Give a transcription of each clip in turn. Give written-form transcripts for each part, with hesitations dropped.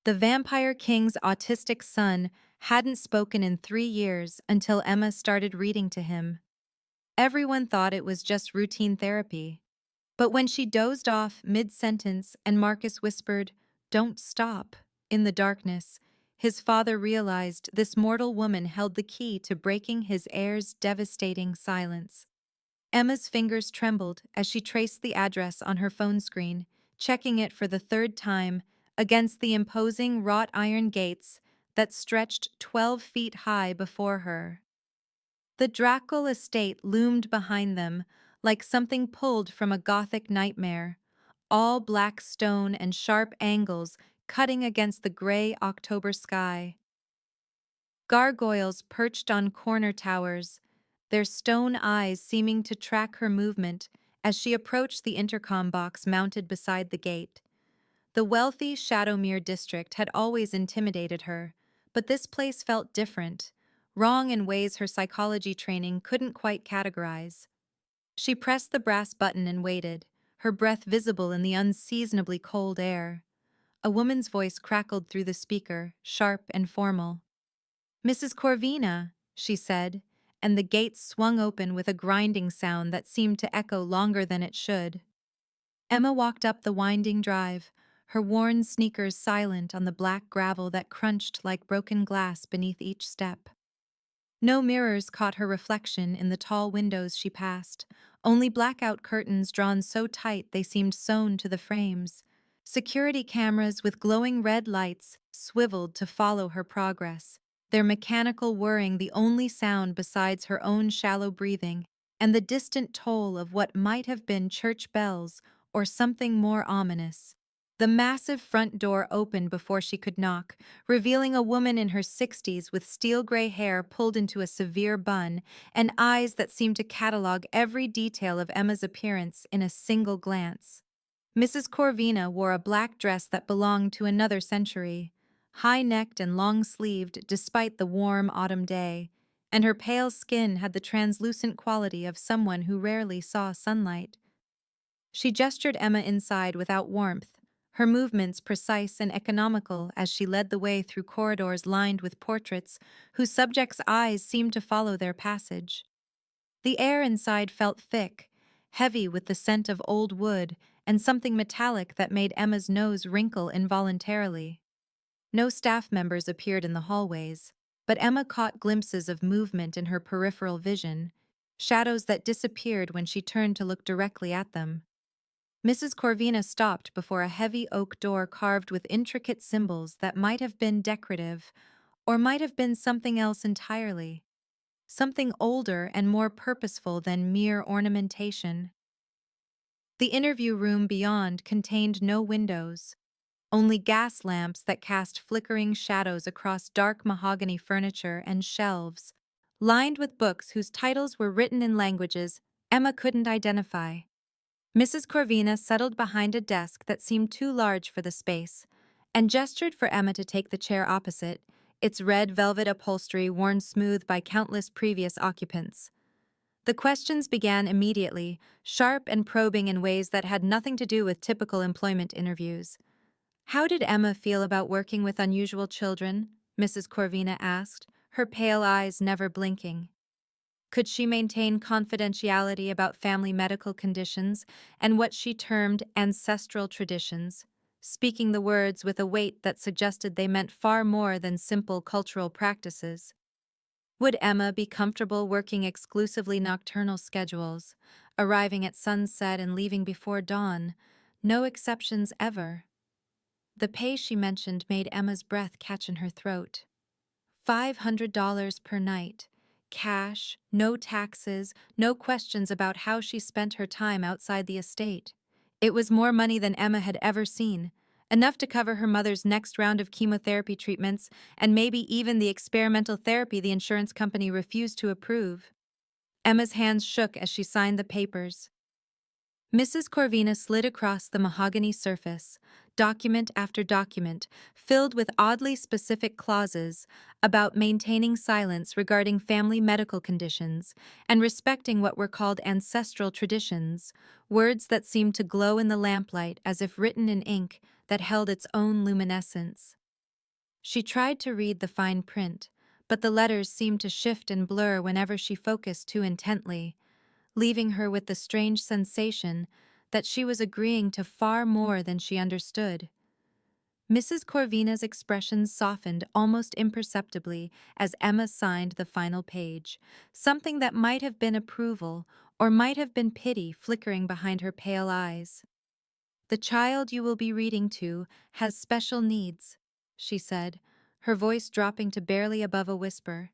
The Vampire King's autistic son hadn't spoken in 3 years until Emma started reading to him. Everyone thought it was just routine therapy. But when she dozed off mid-sentence and Marcus whispered, "Don't stop," in the darkness, his father realized this mortal woman held the key to breaking his heir's devastating silence. Emma's fingers trembled as she traced the address on her phone screen, checking it for the third time against the imposing wrought iron gates that stretched 12 feet high before her. The Drackle estate loomed behind them, like something pulled from a Gothic nightmare, all black stone and sharp angles cutting against the gray October sky. Gargoyles perched on corner towers, their stone eyes seeming to track her movement as she approached the intercom box mounted beside the gate. The wealthy Shadowmere district had always intimidated her, but this place felt different, wrong in ways her psychology training couldn't quite categorize. She pressed the brass button and waited, her breath visible in the unseasonably cold air. A woman's voice crackled through the speaker, sharp and formal. "Mrs. Corvina," she said, and the gate swung open with a grinding sound that seemed to echo longer than it should. Emma walked up the winding drive, her worn sneakers silent on the black gravel that crunched like broken glass beneath each step. No mirrors caught her reflection in the tall windows she passed, only blackout curtains drawn so tight they seemed sewn to the frames. Security cameras with glowing red lights swiveled to follow her progress, their mechanical whirring the only sound besides her own shallow breathing and the distant toll of what might have been church bells or something more ominous. The massive front door opened before she could knock, revealing a woman in her 60s with steel-gray hair pulled into a severe bun and eyes that seemed to catalog every detail of Emma's appearance in a single glance. Mrs. Corvina wore a black dress that belonged to another century, high-necked and long-sleeved despite the warm autumn day, and her pale skin had the translucent quality of someone who rarely saw sunlight. She gestured Emma inside without warmth, her movements precise and economical as she led the way through corridors lined with portraits whose subjects' eyes seemed to follow their passage. The air inside felt thick, heavy with the scent of old wood and something metallic that made Emma's nose wrinkle involuntarily. No staff members appeared in the hallways, but Emma caught glimpses of movement in her peripheral vision, shadows that disappeared when she turned to look directly at them. Mrs. Corvina stopped before a heavy oak door carved with intricate symbols that might have been decorative, or might have been something else entirely. Something older and more purposeful than mere ornamentation. The interview room beyond contained no windows, only gas lamps that cast flickering shadows across dark mahogany furniture and shelves, lined with books whose titles were written in languages Emma couldn't identify. Mrs. Corvina settled behind a desk that seemed too large for the space, and gestured for Emma to take the chair opposite, its red velvet upholstery worn smooth by countless previous occupants. The questions began immediately, sharp and probing in ways that had nothing to do with typical employment interviews. "How did Emma feel about working with unusual children?" Mrs. Corvina asked, her pale eyes never blinking. Could she maintain confidentiality about family medical conditions and what she termed ancestral traditions, speaking the words with a weight that suggested they meant far more than simple cultural practices? Would Emma be comfortable working exclusively nocturnal schedules, arriving at sunset and leaving before dawn, no exceptions ever? The pay she mentioned made Emma's breath catch in her throat. $500 per night. Cash, no taxes, no questions about how she spent her time outside the estate. It was more money than Emma had ever seen, enough to cover her mother's next round of chemotherapy treatments and maybe even the experimental therapy the insurance company refused to approve. Emma's hands shook as she signed the papers. Mrs. Corvina slid across the mahogany surface, document after document, filled with oddly specific clauses about maintaining silence regarding family medical conditions and respecting what were called ancestral traditions, words that seemed to glow in the lamplight as if written in ink that held its own luminescence. She tried to read the fine print, but the letters seemed to shift and blur whenever she focused too intently, leaving her with the strange sensation that she was agreeing to far more than she understood. Mrs. Corvina's expression softened almost imperceptibly as Emma signed the final page, something that might have been approval or might have been pity flickering behind her pale eyes. "The child you will be reading to has special needs," she said, her voice dropping to barely above a whisper.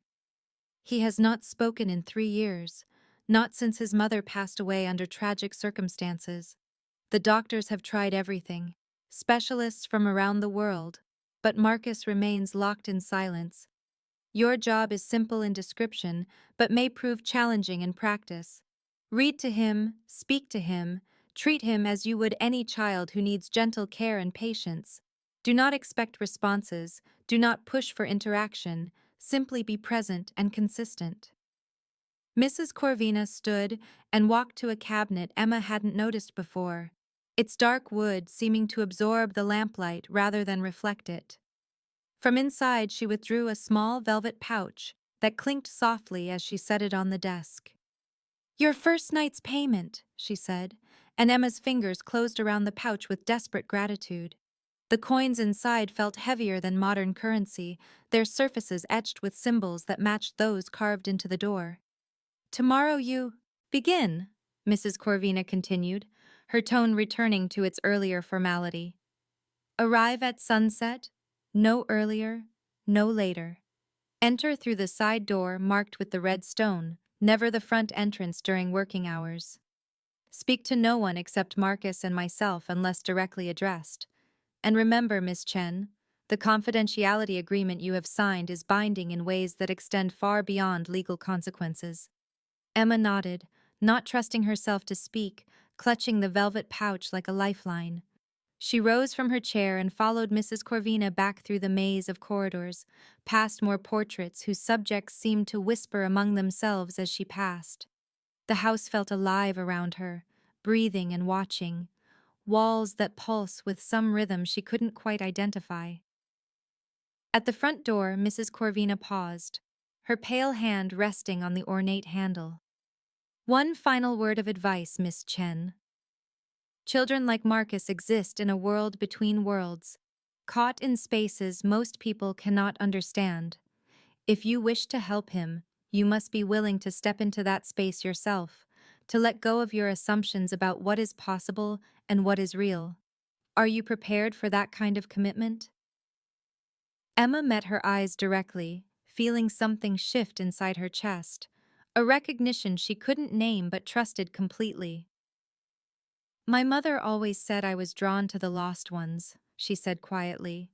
"He has not spoken in 3 years, not since his mother passed away under tragic circumstances. The doctors have tried everything, specialists from around the world, but Marcus remains locked in silence. Your job is simple in description, but may prove challenging in practice. Read to him, speak to him, treat him as you would any child who needs gentle care and patience. Do not expect responses, do not push for interaction, simply be present and consistent." Mrs. Corvina stood and walked to a cabinet Emma hadn't noticed before, its dark wood seeming to absorb the lamplight rather than reflect it. From inside she withdrew a small velvet pouch that clinked softly as she set it on the desk. "Your first night's payment," she said, and Emma's fingers closed around the pouch with desperate gratitude. The coins inside felt heavier than modern currency, their surfaces etched with symbols that matched those carved into the door. "Tomorrow you begin," Mrs. Corvina continued, her tone returning to its earlier formality. "Arrive at sunset, no earlier, no later. Enter through the side door marked with the red stone, never the front entrance during working hours. Speak to no one except Marcus and myself unless directly addressed. And remember, Miss Chen, the confidentiality agreement you have signed is binding in ways that extend far beyond legal consequences." Emma nodded, not trusting herself to speak, clutching the velvet pouch like a lifeline. She rose from her chair and followed Mrs. Corvina back through the maze of corridors, past more portraits whose subjects seemed to whisper among themselves as she passed. The house felt alive around her, breathing and watching, walls that pulse with some rhythm she couldn't quite identify. At the front door, Mrs. Corvina paused, her pale hand resting on the ornate handle. "One final word of advice, Miss Chen. Children like Marcus exist in a world between worlds, caught in spaces most people cannot understand. If you wish to help him, you must be willing to step into that space yourself, to let go of your assumptions about what is possible and what is real. Are you prepared for that kind of commitment?" Emma met her eyes directly, feeling something shift inside her chest, a recognition she couldn't name but trusted completely. "My mother always said I was drawn to the lost ones," she said quietly.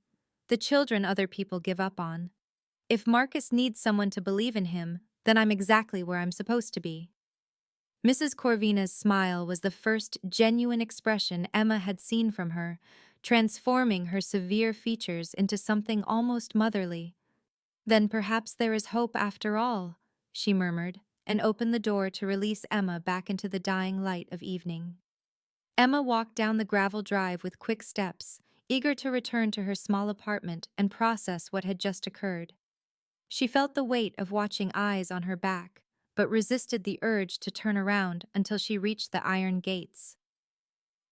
"The children other people give up on. If Marcus needs someone to believe in him, then I'm exactly where I'm supposed to be." Mrs. Corvina's smile was the first genuine expression Emma had seen from her, transforming her severe features into something almost motherly. "Then perhaps there is hope after all," she murmured, and opened the door to release Emma back into the dying light of evening. Emma walked down the gravel drive with quick steps, eager to return to her small apartment and process what had just occurred. She felt the weight of watching eyes on her back, but resisted the urge to turn around until she reached the iron gates.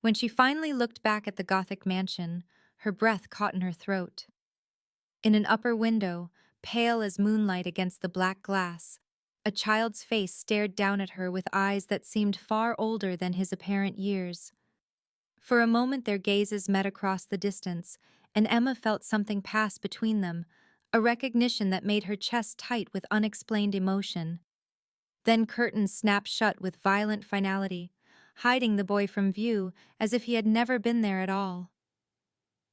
When she finally looked back at the Gothic mansion, her breath caught in her throat. In an upper window, pale as moonlight against the black glass, a child's face stared down at her with eyes that seemed far older than his apparent years. For a moment their gazes met across the distance, and Emma felt something pass between them, a recognition that made her chest tight with unexplained emotion. Then curtains snapped shut with violent finality, hiding the boy from view as if he had never been there at all.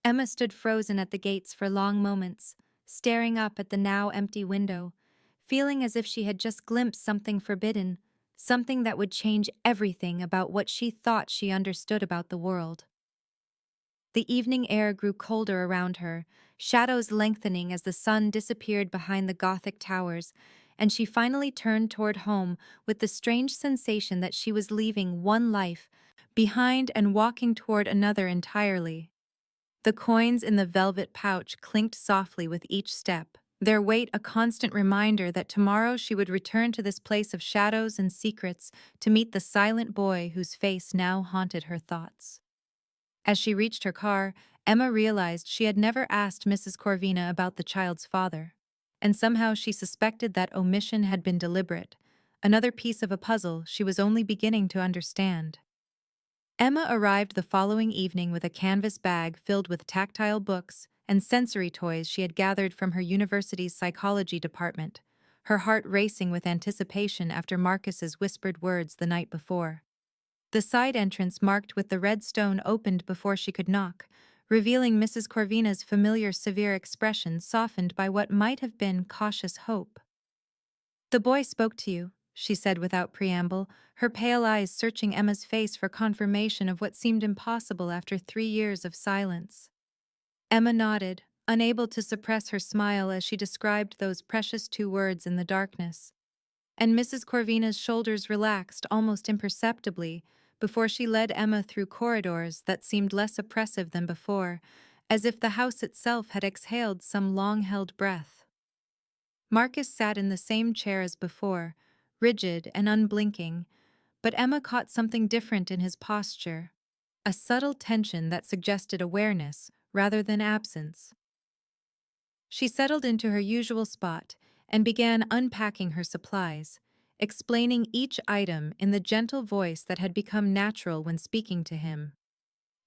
Emma stood frozen at the gates for long moments, staring up at the now empty window, feeling as if she had just glimpsed something forbidden, something that would change everything about what she thought she understood about the world. The evening air grew colder around her, shadows lengthening as the sun disappeared behind the Gothic towers, and she finally turned toward home with the strange sensation that she was leaving one life behind and walking toward another entirely. The coins in the velvet pouch clinked softly with each step, their weight a constant reminder that tomorrow she would return to this place of shadows and secrets to meet the silent boy whose face now haunted her thoughts. As she reached her car, Emma realized she had never asked Mrs. Corvina about the child's father, and somehow she suspected that omission had been deliberate, another piece of a puzzle she was only beginning to understand. Emma arrived the following evening with a canvas bag filled with tactile books and sensory toys she had gathered from her university's psychology department, her heart racing with anticipation after Marcus's whispered words the night before. The side entrance marked with the red stone opened before she could knock, revealing Mrs. Corvina's familiar severe expression softened by what might have been cautious hope. "The boy spoke to you," she said without preamble, her pale eyes searching Emma's face for confirmation of what seemed impossible after 3 years of silence. Emma nodded, unable to suppress her smile as she described those precious 2 words in the darkness. And Mrs. Corvina's shoulders relaxed almost imperceptibly before she led Emma through corridors that seemed less oppressive than before, as if the house itself had exhaled some long-held breath. Marcus sat in the same chair as before, rigid and unblinking, but Emma caught something different in his posture, a subtle tension that suggested awareness rather than absence. She settled into her usual spot and began unpacking her supplies, explaining each item in the gentle voice that had become natural when speaking to him.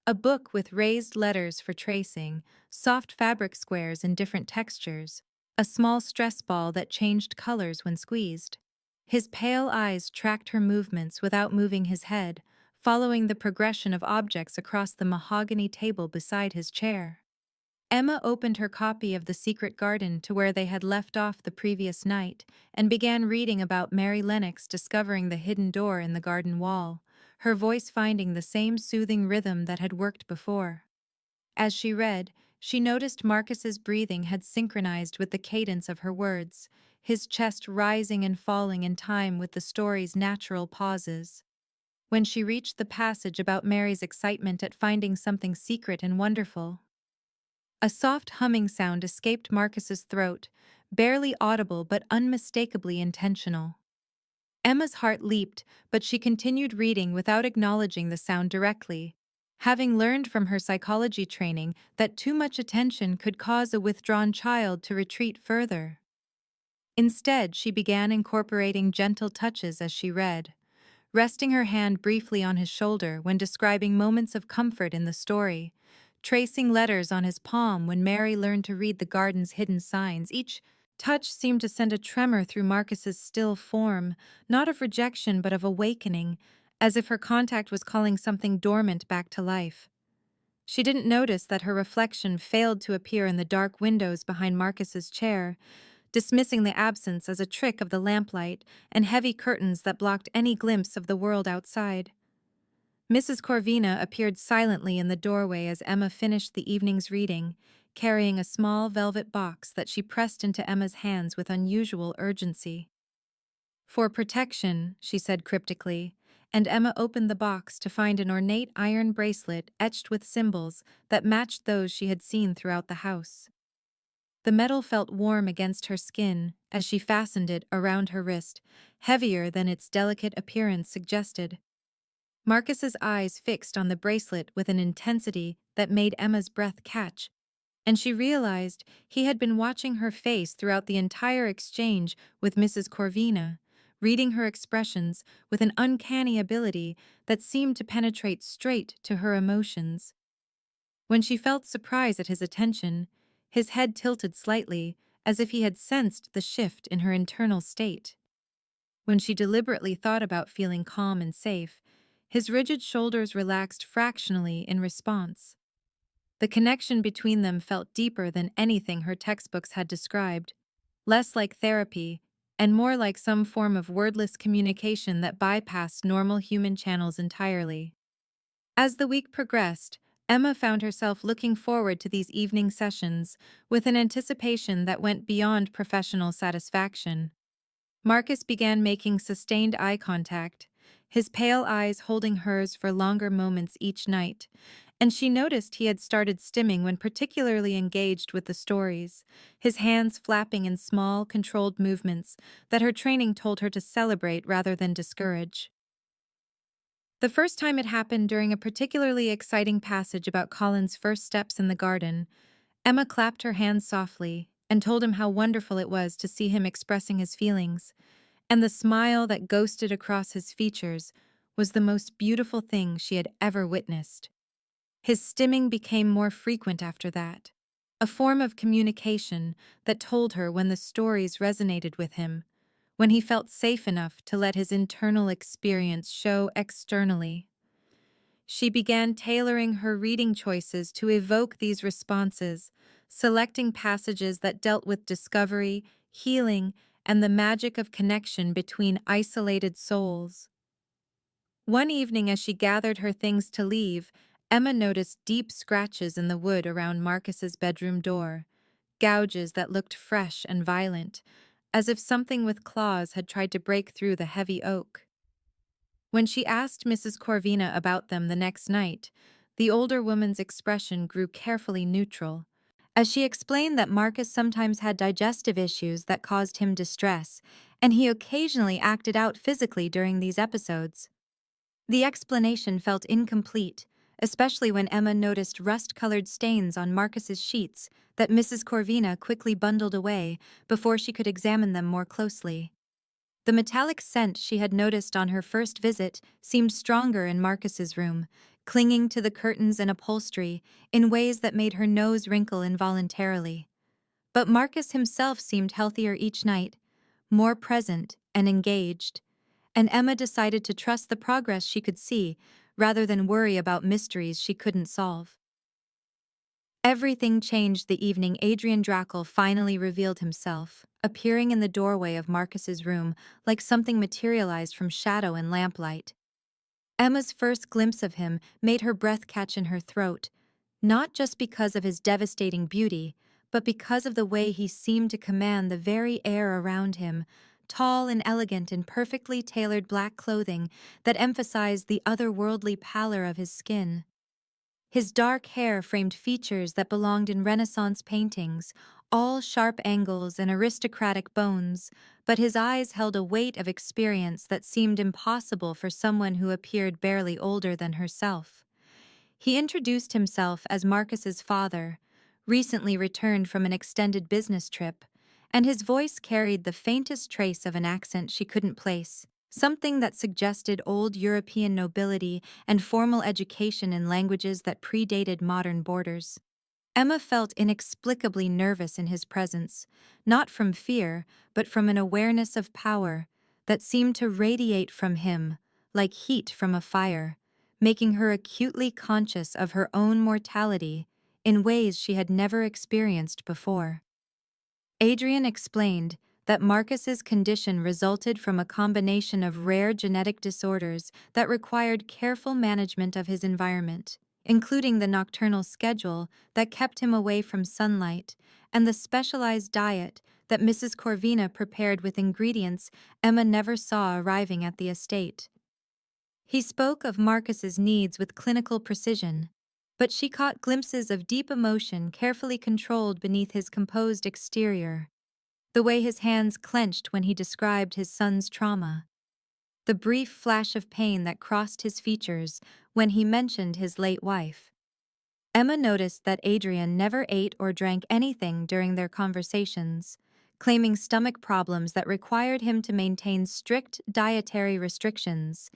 A book with raised letters for tracing, soft fabric squares in different textures, a small stress ball that changed colors when squeezed. His pale eyes tracked her movements without moving his head, following the progression of objects across the mahogany table beside his chair. Emma opened her copy of The Secret Garden to where they had left off the previous night and began reading about Mary Lennox discovering the hidden door in the garden wall, her voice finding the same soothing rhythm that had worked before. As she read, she noticed Marcus's breathing had synchronized with the cadence of her words, his chest rising and falling in time with the story's natural pauses. When she reached the passage about Mary's excitement at finding something secret and wonderful, a soft humming sound escaped Marcus's throat, barely audible but unmistakably intentional. Emma's heart leaped, but she continued reading without acknowledging the sound directly, having learned from her psychology training that too much attention could cause a withdrawn child to retreat further. Instead, she began incorporating gentle touches as she read, resting her hand briefly on his shoulder when describing moments of comfort in the story, tracing letters on his palm when Mary learned to read the garden's hidden signs. Each touch seemed to send a tremor through Marcus's still form, not of rejection but of awakening, as if her contact was calling something dormant back to life. She didn't notice that her reflection failed to appear in the dark windows behind Marcus's chair, dismissing the absence as a trick of the lamplight and heavy curtains that blocked any glimpse of the world outside. Mrs. Corvina appeared silently in the doorway as Emma finished the evening's reading, carrying a small velvet box that she pressed into Emma's hands with unusual urgency. "For protection," she said cryptically, and Emma opened the box to find an ornate iron bracelet etched with symbols that matched those she had seen throughout the house. The metal felt warm against her skin as she fastened it around her wrist, heavier than its delicate appearance suggested. Marcus's eyes fixed on the bracelet with an intensity that made Emma's breath catch, and she realized he had been watching her face throughout the entire exchange with Mrs. Corvina, reading her expressions with an uncanny ability that seemed to penetrate straight to her emotions. When she felt surprise at his attention, his head tilted slightly, as if he had sensed the shift in her internal state. When she deliberately thought about feeling calm and safe, his rigid shoulders relaxed fractionally in response. The connection between them felt deeper than anything her textbooks had described, less like therapy, and more like some form of wordless communication that bypassed normal human channels entirely. As the week progressed, Emma found herself looking forward to these evening sessions with an anticipation that went beyond professional satisfaction. Marcus began making sustained eye contact, his pale eyes holding hers for longer moments each night, and she noticed he had started stimming when particularly engaged with the stories, his hands flapping in small, controlled movements that her training told her to celebrate rather than discourage. The first time it happened during a particularly exciting passage about Colin's first steps in the garden. Emma clapped her hands softly and told him how wonderful it was to see him expressing his feelings, and the smile that ghosted across his features was the most beautiful thing she had ever witnessed. His stimming became more frequent after that, a form of communication that told her when the stories resonated with him, when he felt safe enough to let his internal experience show externally. She began tailoring her reading choices to evoke these responses, selecting passages that dealt with discovery, healing, and the magic of connection between isolated souls. One evening, as she gathered her things to leave, Emma noticed deep scratches in the wood around Marcus's bedroom door, gouges that looked fresh and violent, as if something with claws had tried to break through the heavy oak. When she asked Mrs. Corvina about them the next night, the older woman's expression grew carefully neutral, as she explained that Marcus sometimes had digestive issues that caused him distress, and he occasionally acted out physically during these episodes. The explanation felt incomplete, especially when Emma noticed rust-colored stains on Marcus's sheets that Mrs. Corvina quickly bundled away before she could examine them more closely. The metallic scent she had noticed on her first visit seemed stronger in Marcus's room, clinging to the curtains and upholstery in ways that made her nose wrinkle involuntarily. But Marcus himself seemed healthier each night, more present and engaged, and Emma decided to trust the progress she could see rather than worry about mysteries she couldn't solve. Everything changed the evening Adrian Drackle finally revealed himself, appearing in the doorway of Marcus's room like something materialized from shadow and lamplight. Emma's first glimpse of him made her breath catch in her throat, not just because of his devastating beauty, but because of the way he seemed to command the very air around him, tall and elegant in perfectly tailored black clothing that emphasized the otherworldly pallor of his skin. His dark hair framed features that belonged in Renaissance paintings, all sharp angles and aristocratic bones, but his eyes held a weight of experience that seemed impossible for someone who appeared barely older than herself. He introduced himself as Marcus's father, recently returned from an extended business trip, and his voice carried the faintest trace of an accent she couldn't place, something that suggested old European nobility and formal education in languages that predated modern borders. Emma felt inexplicably nervous in his presence, not from fear, but from an awareness of power that seemed to radiate from him, like heat from a fire, making her acutely conscious of her own mortality in ways she had never experienced before. Adrian explained that Marcus's condition resulted from a combination of rare genetic disorders that required careful management of his environment, including the nocturnal schedule that kept him away from sunlight and the specialized diet that Mrs. Corvina prepared with ingredients Emma never saw arriving at the estate. He spoke of Marcus's needs with clinical precision, but she caught glimpses of deep emotion carefully controlled beneath his composed exterior. The way his hands clenched when he described his son's trauma, the brief flash of pain that crossed his features when he mentioned his late wife. Emma noticed that Adrian never ate or drank anything during their conversations, claiming stomach problems that required him to maintain strict dietary restrictions,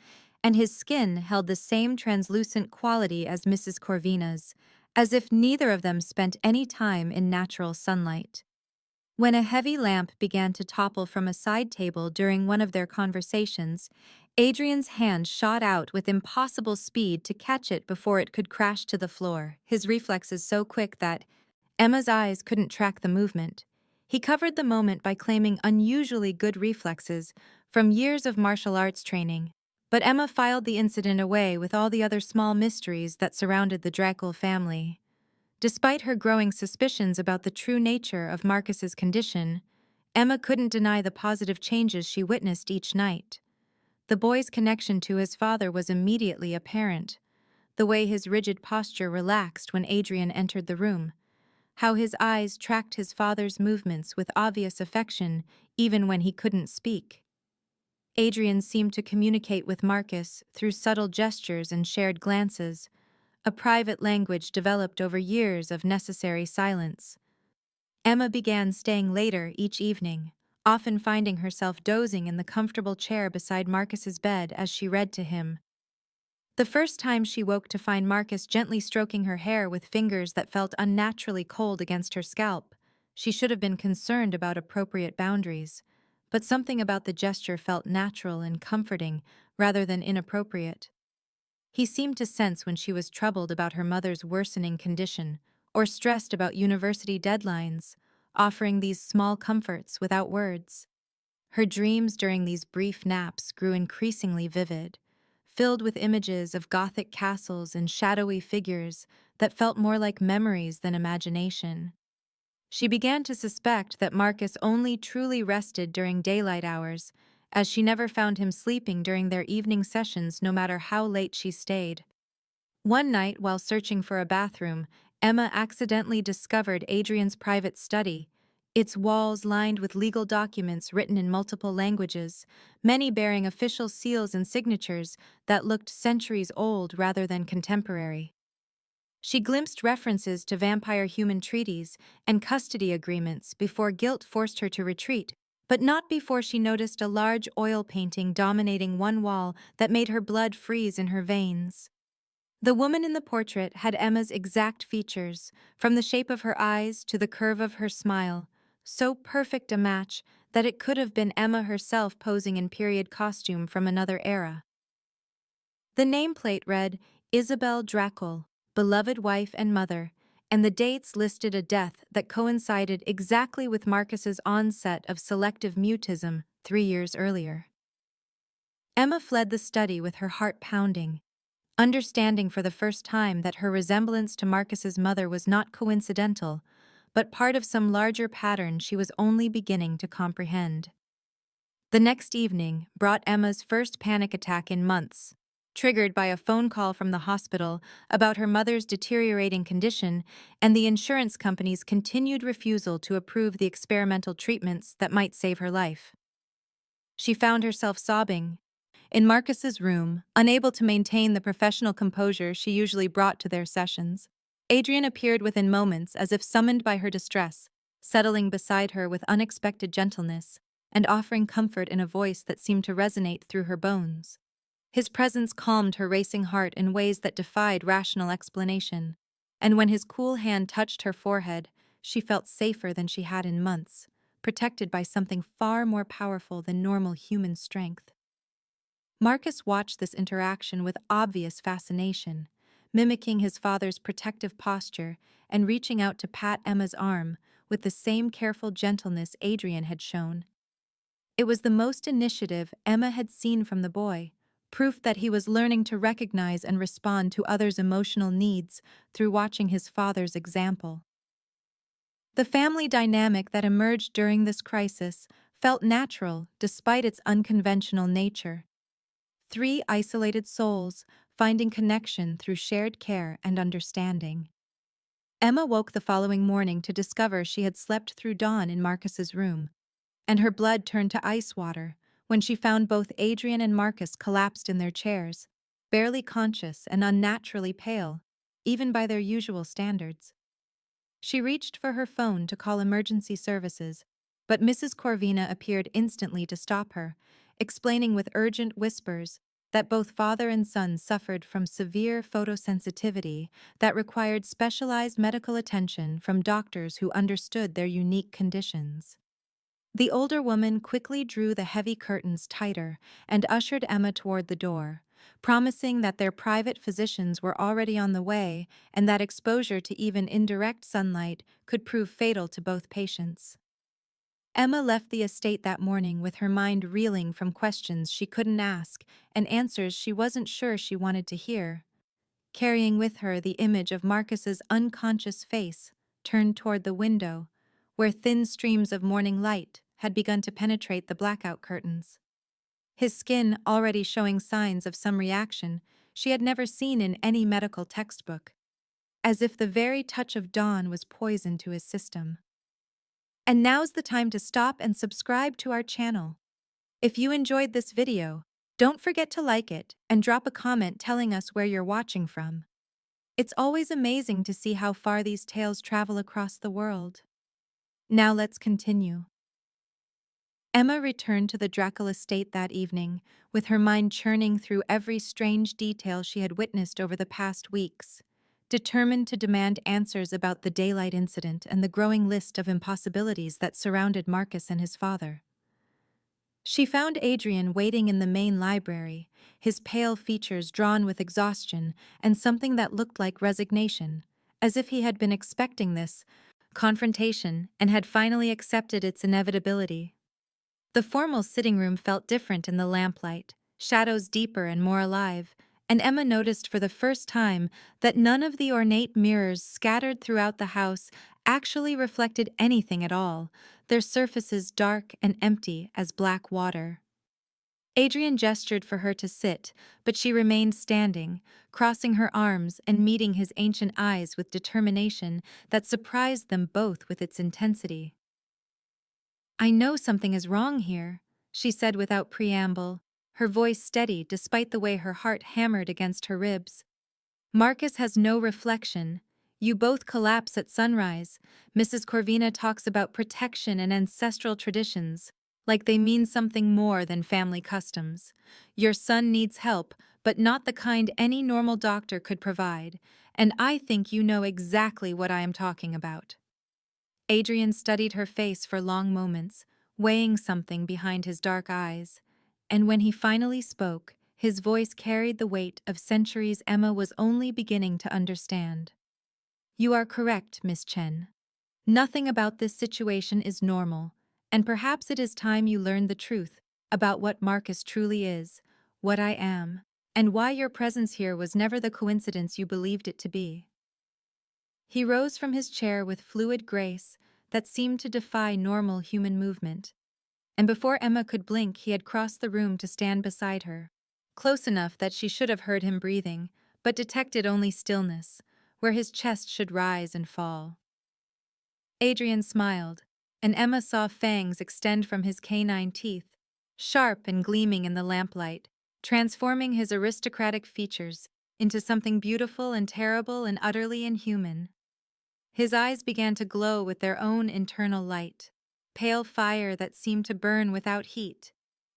and his skin held the same translucent quality as Mrs. Corvina's, as if neither of them spent any time in natural sunlight. When a heavy lamp began to topple from a side table during one of their conversations, Adrian's hand shot out with impossible speed to catch it before it could crash to the floor, his reflexes so quick that Emma's eyes couldn't track the movement. He covered the moment by claiming unusually good reflexes from years of martial arts training, but Emma filed the incident away with all the other small mysteries that surrounded the Drackle family. Despite her growing suspicions about the true nature of Marcus's condition, Emma couldn't deny the positive changes she witnessed each night. The boy's connection to his father was immediately apparent. the way his rigid posture relaxed when Adrian entered the room, how his eyes tracked his father's movements with obvious affection even when he couldn't speak. Adrian seemed to communicate with Marcus through subtle gestures and shared glances, a private language developed over years of necessary silence. Emma began staying later each evening, often finding herself dozing in the comfortable chair beside Marcus's bed as she read to him. The first time she woke to find Marcus gently stroking her hair with fingers that felt unnaturally cold against her scalp, she should have been concerned about appropriate boundaries, but something about the gesture felt natural and comforting rather than inappropriate. He seemed to sense when she was troubled about her mother's worsening condition or stressed about university deadlines, offering these small comforts without words. Her dreams during these brief naps grew increasingly vivid, filled with images of Gothic castles and shadowy figures that felt more like memories than imagination. She began to suspect that Marcus only truly rested during daylight hours, as she never found him sleeping during their evening sessions no matter how late she stayed. One night, while searching for a bathroom, Emma accidentally discovered Adrian's private study, its walls lined with legal documents written in multiple languages, many bearing official seals and signatures that looked centuries old rather than contemporary. She glimpsed references to vampire-human treaties and custody agreements before guilt forced her to retreat, but not before she noticed a large oil painting dominating one wall that made her blood freeze in her veins. The woman in the portrait had Emma's exact features, from the shape of her eyes to the curve of her smile, so perfect a match that it could have been Emma herself posing in period costume from another era. The nameplate read, Isabel Dracul, beloved wife and mother, and the dates listed a death that coincided exactly with Marcus's onset of selective mutism 3 years earlier. Emma fled the study with her heart pounding, understanding for the first time that her resemblance to Marcus's mother was not coincidental, but part of some larger pattern she was only beginning to comprehend. The next evening brought Emma's first panic attack in months, triggered by a phone call from the hospital about her mother's deteriorating condition and the insurance company's continued refusal to approve the experimental treatments that might save her life. She found herself sobbing in Marcus's room, unable to maintain the professional composure she usually brought to their sessions. Adrian appeared within moments as if summoned by her distress, settling beside her with unexpected gentleness and offering comfort in a voice that seemed to resonate through her bones. His presence calmed her racing heart in ways that defied rational explanation, and when his cool hand touched her forehead, she felt safer than she had in months, protected by something far more powerful than normal human strength. Marcus watched this interaction with obvious fascination, mimicking his father's protective posture and reaching out to pat Emma's arm with the same careful gentleness Adrian had shown. It was the most initiative Emma had seen from the boy, proof that he was learning to recognize and respond to others' emotional needs through watching his father's example. The family dynamic that emerged during this crisis felt natural despite its unconventional nature. Three isolated souls finding connection through shared care and understanding. Emma woke the following morning to discover she had slept through dawn in Marcus's room, and her blood turned to ice water when she found both Adrian and Marcus collapsed in their chairs, barely conscious and unnaturally pale, even by their usual standards. She reached for her phone to call emergency services, but Mrs. Corvina appeared instantly to stop her, explaining with urgent whispers that both father and son suffered from severe photosensitivity that required specialized medical attention from doctors who understood their unique conditions. The older woman quickly drew the heavy curtains tighter and ushered Emma toward the door, promising that their private physicians were already on the way and that exposure to even indirect sunlight could prove fatal to both patients. Emma left the estate that morning with her mind reeling from questions she couldn't ask and answers she wasn't sure she wanted to hear, carrying with her the image of Marcus's unconscious face turned toward the window, where thin streams of morning light had begun to penetrate the blackout curtains. His skin already showing signs of some reaction, she had never seen in any medical textbook, as if the very touch of dawn was poison to his system. And now's the time to stop and subscribe to our channel. If you enjoyed this video, don't forget to like it and drop a comment telling us where you're watching from. It's always amazing to see how far these tales travel across the world. Now let's continue. Emma returned to the Dracula estate that evening, with her mind churning through every strange detail she had witnessed over the past weeks, determined to demand answers about the daylight incident and the growing list of impossibilities that surrounded Marcus and his father. She found Adrian waiting in the main library, his pale features drawn with exhaustion and something that looked like resignation, as if he had been expecting this confrontation and had finally accepted its inevitability. The formal sitting room felt different in the lamplight, shadows deeper and more alive, and Emma noticed for the first time that none of the ornate mirrors scattered throughout the house actually reflected anything at all, their surfaces dark and empty as black water. Adrian gestured for her to sit, but she remained standing, crossing her arms and meeting his ancient eyes with determination that surprised them both with its intensity. "I know something is wrong here," she said without preamble, her voice steady despite the way her heart hammered against her ribs. "Marcus has no reflection. You both collapse at sunrise. Mrs. Corvina talks about protection and ancestral traditions, like they mean something more than family customs. Your son needs help, but not the kind any normal doctor could provide, and I think you know exactly what I am talking about." Adrian studied her face for long moments, weighing something behind his dark eyes, and when he finally spoke, his voice carried the weight of centuries Emma was only beginning to understand. "You are correct, Miss Chen. Nothing about this situation is normal, and perhaps it is time you learned the truth about what Marcus truly is, what I am, and why your presence here was never the coincidence you believed it to be." He rose from his chair with fluid grace that seemed to defy normal human movement, and before Emma could blink, he had crossed the room to stand beside her, close enough that she should have heard him breathing, but detected only stillness, where his chest should rise and fall. Adrian smiled, and Emma saw fangs extend from his canine teeth, sharp and gleaming in the lamplight, transforming his aristocratic features into something beautiful and terrible and utterly inhuman. His eyes began to glow with their own internal light, pale fire that seemed to burn without heat,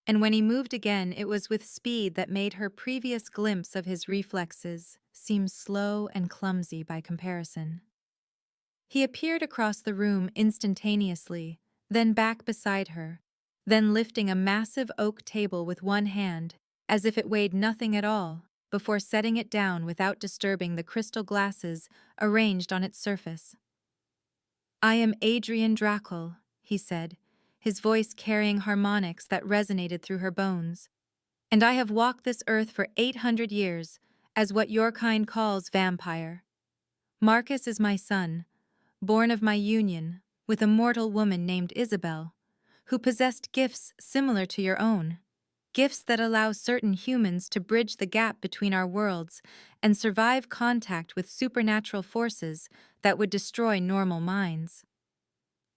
and when he moved again it was with speed that made her previous glimpse of his reflexes seem slow and clumsy by comparison. He appeared across the room instantaneously, then back beside her, then lifting a massive oak table with one hand, as if it weighed nothing at all, before setting it down without disturbing the crystal glasses arranged on its surface. "I am Adrian Drackle," he said, his voice carrying harmonics that resonated through her bones. "And I have walked this earth for 800 years, as what your kind calls vampire. Marcus is my son, born of my union with a mortal woman named Isabel, who possessed gifts similar to your own. Gifts that allow certain humans to bridge the gap between our worlds and survive contact with supernatural forces that would destroy normal minds."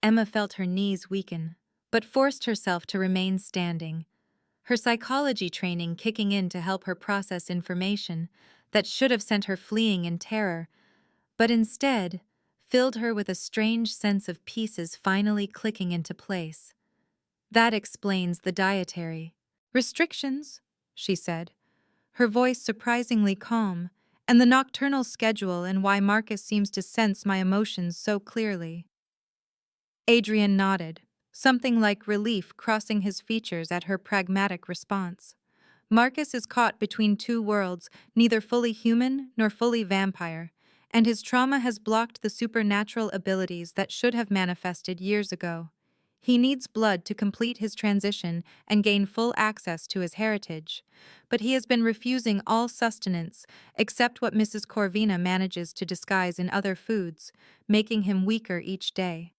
Emma felt her knees weaken, but forced herself to remain standing, her psychology training kicking in to help her process information that should have sent her fleeing in terror, but instead filled her with a strange sense of pieces finally clicking into place. "That explains the dietary restrictions," she said, her voice surprisingly calm, "and the nocturnal schedule and why Marcus seems to sense my emotions so clearly." Adrian nodded, something like relief crossing his features at her pragmatic response. "Marcus is caught between two worlds, neither fully human nor fully vampire, and his trauma has blocked the supernatural abilities that should have manifested years ago. He needs blood to complete his transition and gain full access to his heritage, but he has been refusing all sustenance except what Mrs. Corvina manages to disguise in other foods, making him weaker each day."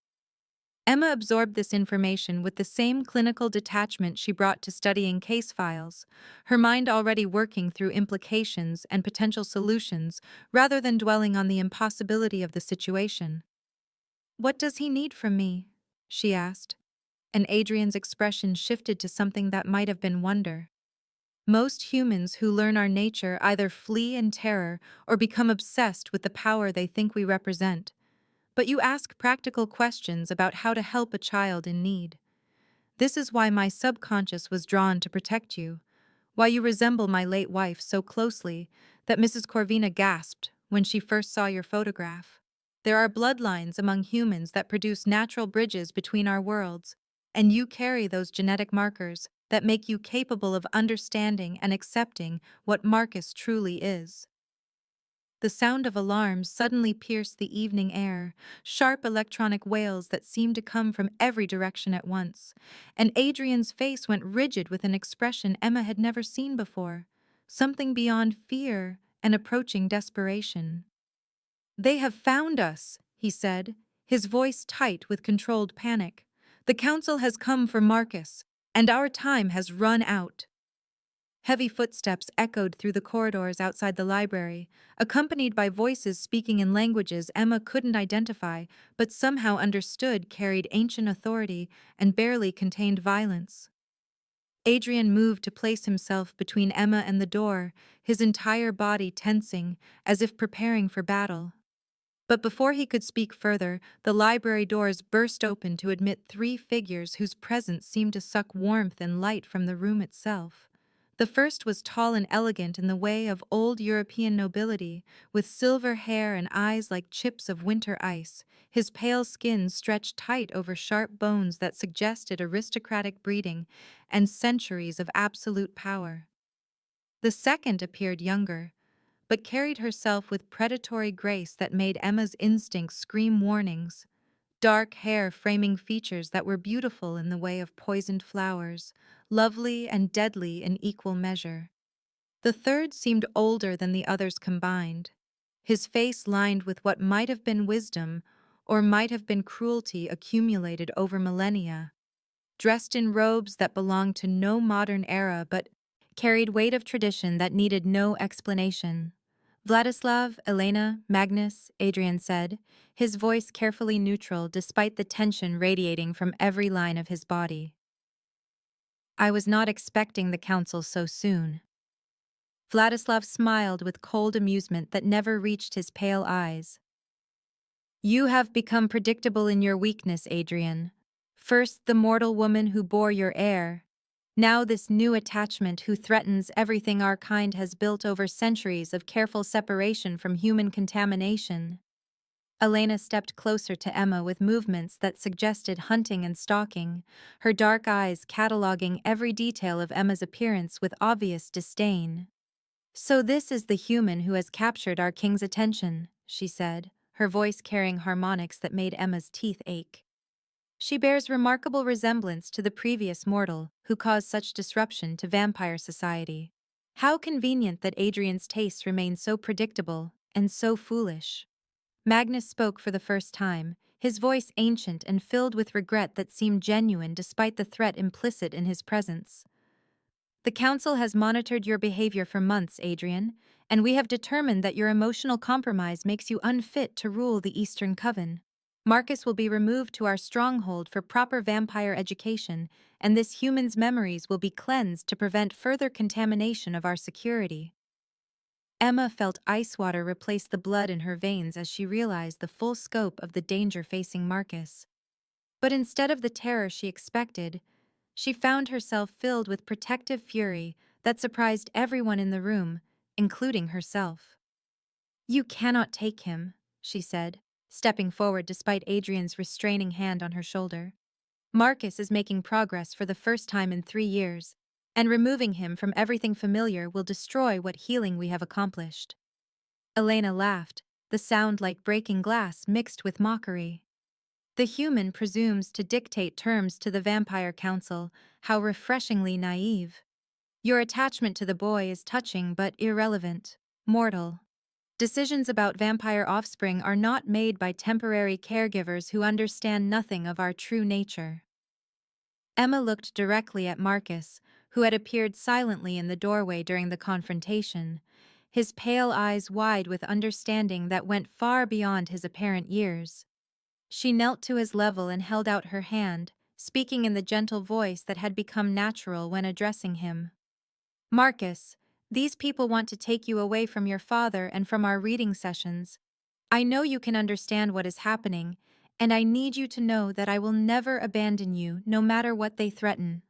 Emma absorbed this information with the same clinical detachment she brought to studying case files, her mind already working through implications and potential solutions rather than dwelling on the impossibility of the situation. "What does he need from me?" she asked, and Adrian's expression shifted to something that might have been wonder. Most humans who learn our nature either flee in terror or become obsessed with the power they think we represent. But you ask practical questions about how to help a child in need. This is why my subconscious was drawn to protect you, why you resemble my late wife so closely that Mrs. Corvina gasped when she first saw your photograph. There are bloodlines among humans that produce natural bridges between our worlds, and you carry those genetic markers that make you capable of understanding and accepting what Marcus truly is. The sound of alarms suddenly pierced the evening air, sharp electronic wails that seemed to come from every direction at once, and Adrian's face went rigid with an expression Emma had never seen before, something beyond fear and approaching desperation. "They have found us," he said, his voice tight with controlled panic. "The council has come for Marcus, and our time has run out." Heavy footsteps echoed through the corridors outside the library, accompanied by voices speaking in languages Emma couldn't identify but somehow understood carried ancient authority and barely contained violence. Adrian moved to place himself between Emma and the door, his entire body tensing, as if preparing for battle. But before he could speak further, the library doors burst open to admit three figures whose presence seemed to suck warmth and light from the room itself. The first was tall and elegant in the way of old European nobility, with silver hair and eyes like chips of winter ice, his pale skin stretched tight over sharp bones that suggested aristocratic breeding and centuries of absolute power. The second appeared younger, but carried herself with predatory grace that made Emma's instincts scream warnings. Dark hair framing features that were beautiful in the way of poisoned flowers, lovely and deadly in equal measure. The third seemed older than the others combined, his face lined with what might have been wisdom or might have been cruelty accumulated over millennia. Dressed in robes that belonged to no modern era but carried weight of tradition that needed no explanation. "Vladislav, Elena, Magnus," Adrian said, his voice carefully neutral despite the tension radiating from every line of his body. "I was not expecting the council so soon." Vladislav smiled with cold amusement that never reached his pale eyes. "You have become predictable in your weakness, Adrian. First the mortal woman who bore your heir. Now this new attachment who threatens everything our kind has built over centuries of careful separation from human contamination." Elena stepped closer to Emma with movements that suggested hunting and stalking, her dark eyes cataloging every detail of Emma's appearance with obvious disdain. "So this is the human who has captured our king's attention," she said, her voice carrying harmonics that made Emma's teeth ache. "She bears remarkable resemblance to the previous mortal who caused such disruption to vampire society. How convenient that Adrian's tastes remain so predictable and so foolish." Magnus spoke for the first time, his voice ancient and filled with regret that seemed genuine despite the threat implicit in his presence. "The council has monitored your behavior for months, Adrian, and we have determined that your emotional compromise makes you unfit to rule the Eastern Coven. Marcus will be removed to our stronghold for proper vampire education, and this human's memories will be cleansed to prevent further contamination of our security." Emma felt ice water replace the blood in her veins as she realized the full scope of the danger facing Marcus. But instead of the terror she expected, she found herself filled with protective fury that surprised everyone in the room, including herself. "You cannot take him," she said, stepping forward despite Adrian's restraining hand on her shoulder. "Marcus is making progress for the first time in 3 years, and removing him from everything familiar will destroy what healing we have accomplished." Elena laughed, the sound like breaking glass mixed with mockery. "The human presumes to dictate terms to the vampire council. How refreshingly naive. Your attachment to the boy is touching but irrelevant. Mortal." Decisions about vampire offspring are not made by temporary caregivers who understand nothing of our true nature. Emma looked directly at Marcus, who had appeared silently in the doorway during the confrontation, his pale eyes wide with understanding that went far beyond his apparent years. She knelt to his level and held out her hand, speaking in the gentle voice that had become natural when addressing him. Marcus, these people want to take you away from your father and from our reading sessions. I know you can understand what is happening, and I need you to know that I will never abandon you, no matter what they threaten.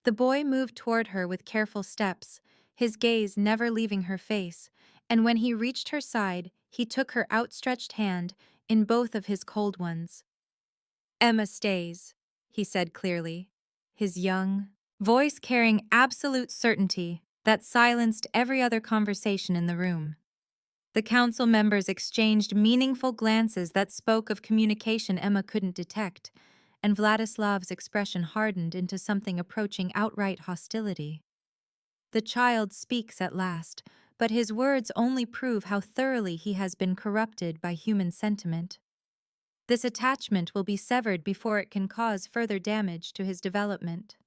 The boy moved toward her with careful steps, his gaze never leaving her face, and when he reached her side, he took her outstretched hand in both of his cold ones. Emma stays, he said clearly, his young voice carrying absolute certainty that silenced every other conversation in the room. The council members exchanged meaningful glances that spoke of communication Emma couldn't detect, and Vladislav's expression hardened into something approaching outright hostility. The child speaks at last, but his words only prove how thoroughly he has been corrupted by human sentiment. This attachment will be severed before it can cause further damage to his development.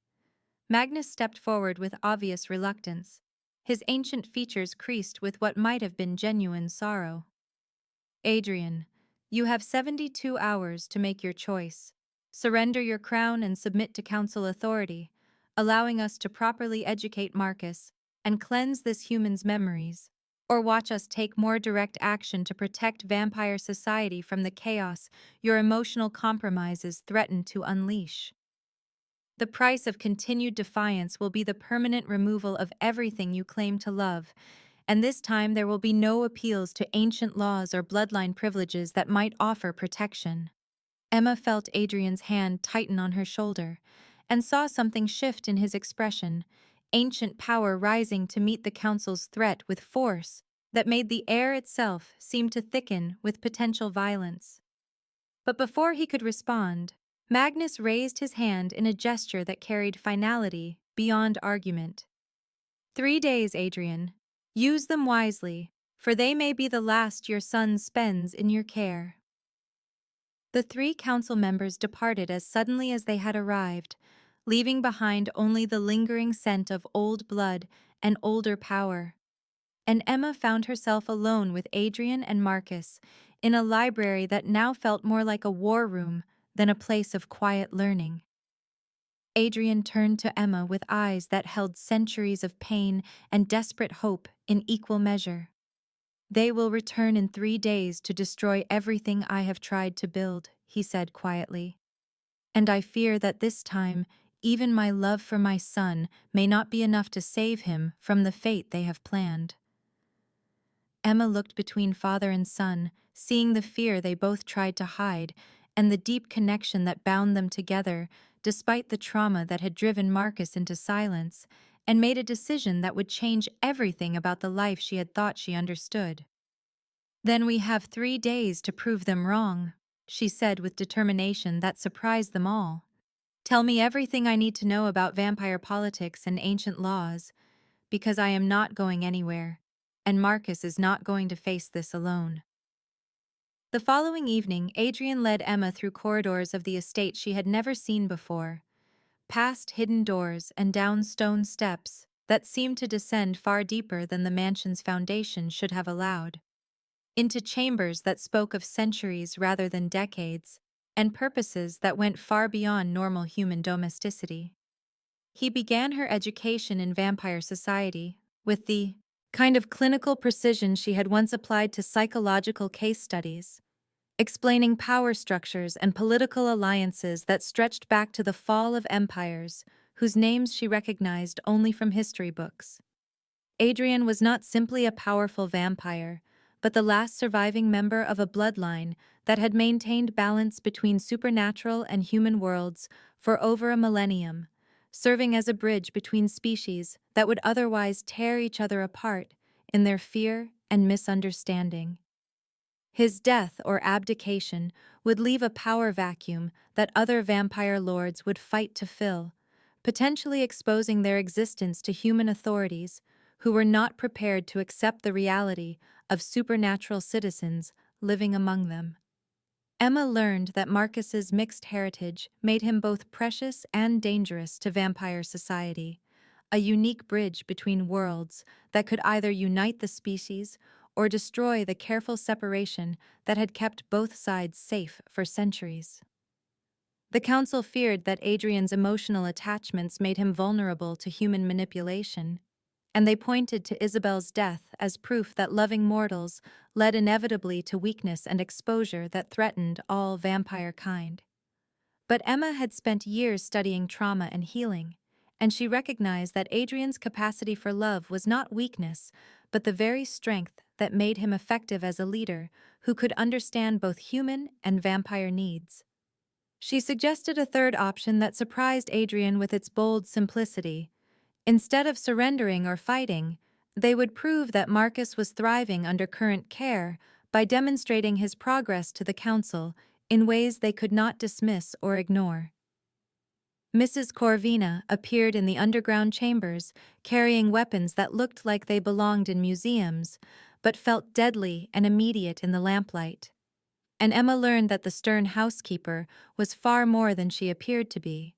Magnus stepped forward with obvious reluctance, his ancient features creased with what might have been genuine sorrow. Adrian, you have 72 hours to make your choice. Surrender your crown and submit to council authority, allowing us to properly educate Marcus and cleanse this human's memories, or watch us take more direct action to protect vampire society from the chaos your emotional compromises threaten to unleash. The price of continued defiance will be the permanent removal of everything you claim to love, and this time there will be no appeals to ancient laws or bloodline privileges that might offer protection. Emma felt Adrian's hand tighten on her shoulder, and saw something shift in his expression, ancient power rising to meet the council's threat with force that made the air itself seem to thicken with potential violence. But before he could respond, Magnus raised his hand in a gesture that carried finality beyond argument. 3 days, Adrian. Use them wisely, for they may be the last your son spends in your care. The 3 council members departed as suddenly as they had arrived, leaving behind only the lingering scent of old blood and older power. And Emma found herself alone with Adrian and Marcus in a library that now felt more like a war room than a place of quiet learning. Adrian turned to Emma with eyes that held centuries of pain and desperate hope in equal measure. They will return in 3 days to destroy everything I have tried to build, he said quietly. And I fear that this time, even my love for my son may not be enough to save him from the fate they have planned. Emma looked between father and son, seeing the fear they both tried to hide and the deep connection that bound them together, despite the trauma that had driven Marcus into silence, and made a decision that would change everything about the life she had thought she understood. Then we have 3 days to prove them wrong, she said with determination that surprised them all. Tell me everything I need to know about vampire politics and ancient laws, because I am not going anywhere, and Marcus is not going to face this alone. The following evening, Adrian led Emma through corridors of the estate she had never seen before, past hidden doors and down stone steps that seemed to descend far deeper than the mansion's foundation should have allowed, into chambers that spoke of centuries rather than decades, and purposes that went far beyond normal human domesticity. He began her education in vampire society with the kind of clinical precision she had once applied to psychological case studies, explaining power structures and political alliances that stretched back to the fall of empires, whose names she recognized only from history books. Adrian was not simply a powerful vampire, but the last surviving member of a bloodline that had maintained balance between supernatural and human worlds for over a millennium, serving as a bridge between species that would otherwise tear each other apart in their fear and misunderstanding. His death or abdication would leave a power vacuum that other vampire lords would fight to fill, potentially exposing their existence to human authorities who were not prepared to accept the reality of supernatural citizens living among them. Emma learned that Marcus's mixed heritage made him both precious and dangerous to vampire society, a unique bridge between worlds that could either unite the species or destroy the careful separation that had kept both sides safe for centuries. The council feared that Adrian's emotional attachments made him vulnerable to human manipulation, and they pointed to Isabel's death as proof that loving mortals led inevitably to weakness and exposure that threatened all vampire kind. But Emma had spent years studying trauma and healing, and she recognized that Adrian's capacity for love was not weakness, but the very strength that made him effective as a leader who could understand both human and vampire needs. She suggested a third option that surprised Adrian with its bold simplicity. Instead of surrendering or fighting, they would prove that Marcus was thriving under current care by demonstrating his progress to the council in ways they could not dismiss or ignore. Mrs. Corvina appeared in the underground chambers, carrying weapons that looked like they belonged in museums, but felt deadly and immediate in the lamplight. And Emma learned that the stern housekeeper was far more than she appeared to be.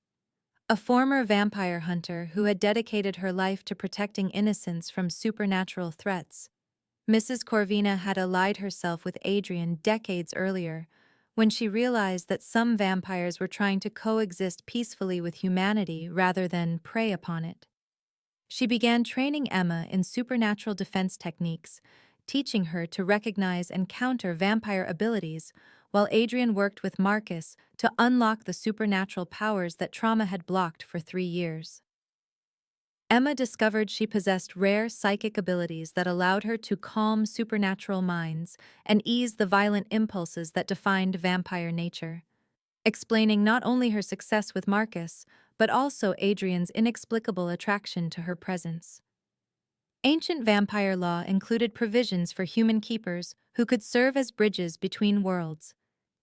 A former vampire hunter who had dedicated her life to protecting innocents from supernatural threats. Mrs. Corvina had allied herself with Adrian decades earlier, when she realized that some vampires were trying to coexist peacefully with humanity rather than prey upon it. She began training Emma in supernatural defense techniques, teaching her to recognize and counter vampire abilities, while Adrian worked with Marcus to unlock the supernatural powers that trauma had blocked for 3 years. Emma discovered she possessed rare psychic abilities that allowed her to calm supernatural minds and ease the violent impulses that defined vampire nature, explaining not only her success with Marcus, but also Adrian's inexplicable attraction to her presence. Ancient vampire law included provisions for human keepers who could serve as bridges between worlds.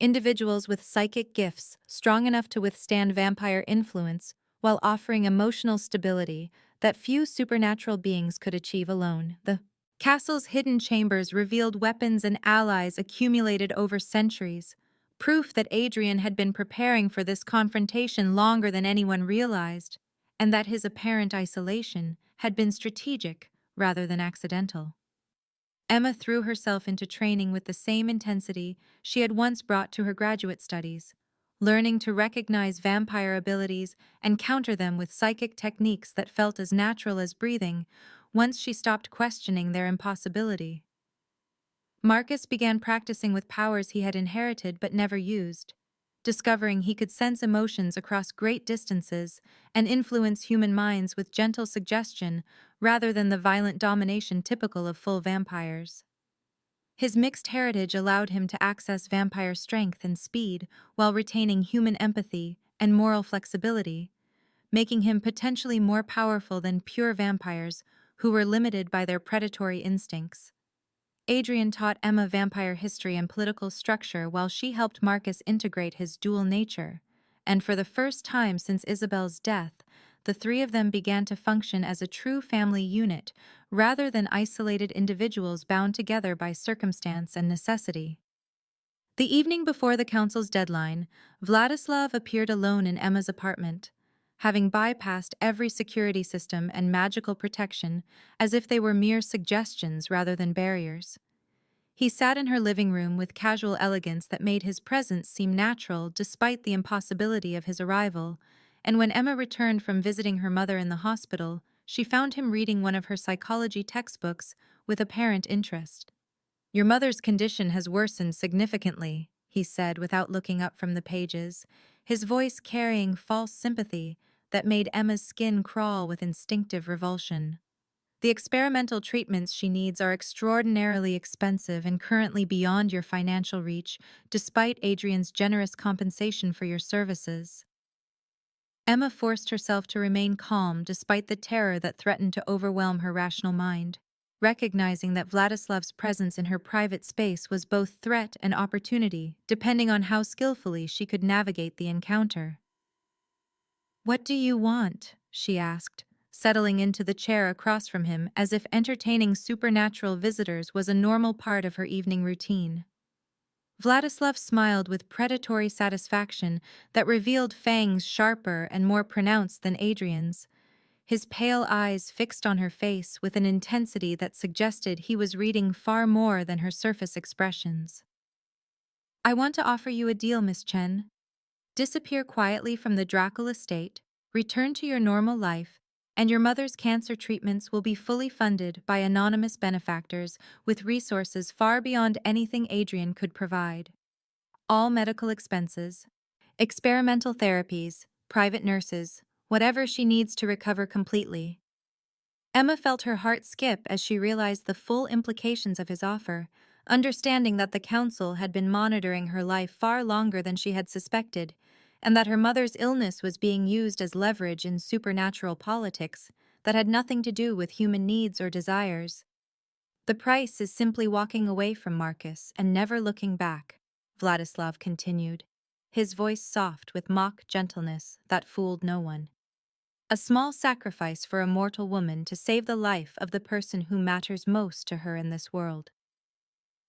Individuals with psychic gifts strong enough to withstand vampire influence while offering emotional stability that few supernatural beings could achieve alone. The castle's hidden chambers revealed weapons and allies accumulated over centuries, proof that Adrian had been preparing for this confrontation longer than anyone realized, and that his apparent isolation had been strategic rather than accidental. Emma threw herself into training with the same intensity she had once brought to her graduate studies, learning to recognize vampire abilities and counter them with psychic techniques that felt as natural as breathing once she stopped questioning their impossibility. Marcus began practicing with powers he had inherited but never used, discovering he could sense emotions across great distances and influence human minds with gentle suggestion rather than the violent domination typical of full vampires. His mixed heritage allowed him to access vampire strength and speed while retaining human empathy and moral flexibility, making him potentially more powerful than pure vampires who were limited by their predatory instincts. Adrian taught Emma vampire history and political structure while she helped Marcus integrate his dual nature, and for the first time since Isabel's death, the three of them began to function as a true family unit rather than isolated individuals bound together by circumstance and necessity. The evening before the council's deadline, Vladislav appeared alone in Emma's apartment, having bypassed every security system and magical protection as if they were mere suggestions rather than barriers. He sat in her living room with casual elegance that made his presence seem natural despite the impossibility of his arrival, and when Emma returned from visiting her mother in the hospital, she found him reading one of her psychology textbooks with apparent interest. "Your mother's condition has worsened significantly," he said without looking up from the pages, his voice carrying false sympathy that made Emma's skin crawl with instinctive revulsion. "The experimental treatments she needs are extraordinarily expensive and currently beyond your financial reach, despite Adrian's generous compensation for your services." Emma forced herself to remain calm despite the terror that threatened to overwhelm her rational mind, recognizing that Vladislav's presence in her private space was both threat and opportunity, depending on how skillfully she could navigate the encounter. "What do you want?" she asked, settling into the chair across from him as if entertaining supernatural visitors was a normal part of her evening routine. Vladislav smiled with predatory satisfaction that revealed fangs sharper and more pronounced than Adrian's, his pale eyes fixed on her face with an intensity that suggested he was reading far more than her surface expressions. "I want to offer you a deal, Miss Chen. Disappear quietly from the Drackle estate, return to your normal life, and your mother's cancer treatments will be fully funded by anonymous benefactors with resources far beyond anything Adrian could provide. All medical expenses, experimental therapies, private nurses, whatever she needs to recover completely." Emma felt her heart skip as she realized the full implications of his offer, understanding that the council had been monitoring her life far longer than she had suspected, and that her mother's illness was being used as leverage in supernatural politics that had nothing to do with human needs or desires. "The price is simply walking away from Marcus and never looking back," Vladislav continued, his voice soft with mock gentleness that fooled no one. "A small sacrifice for a mortal woman to save the life of the person who matters most to her in this world.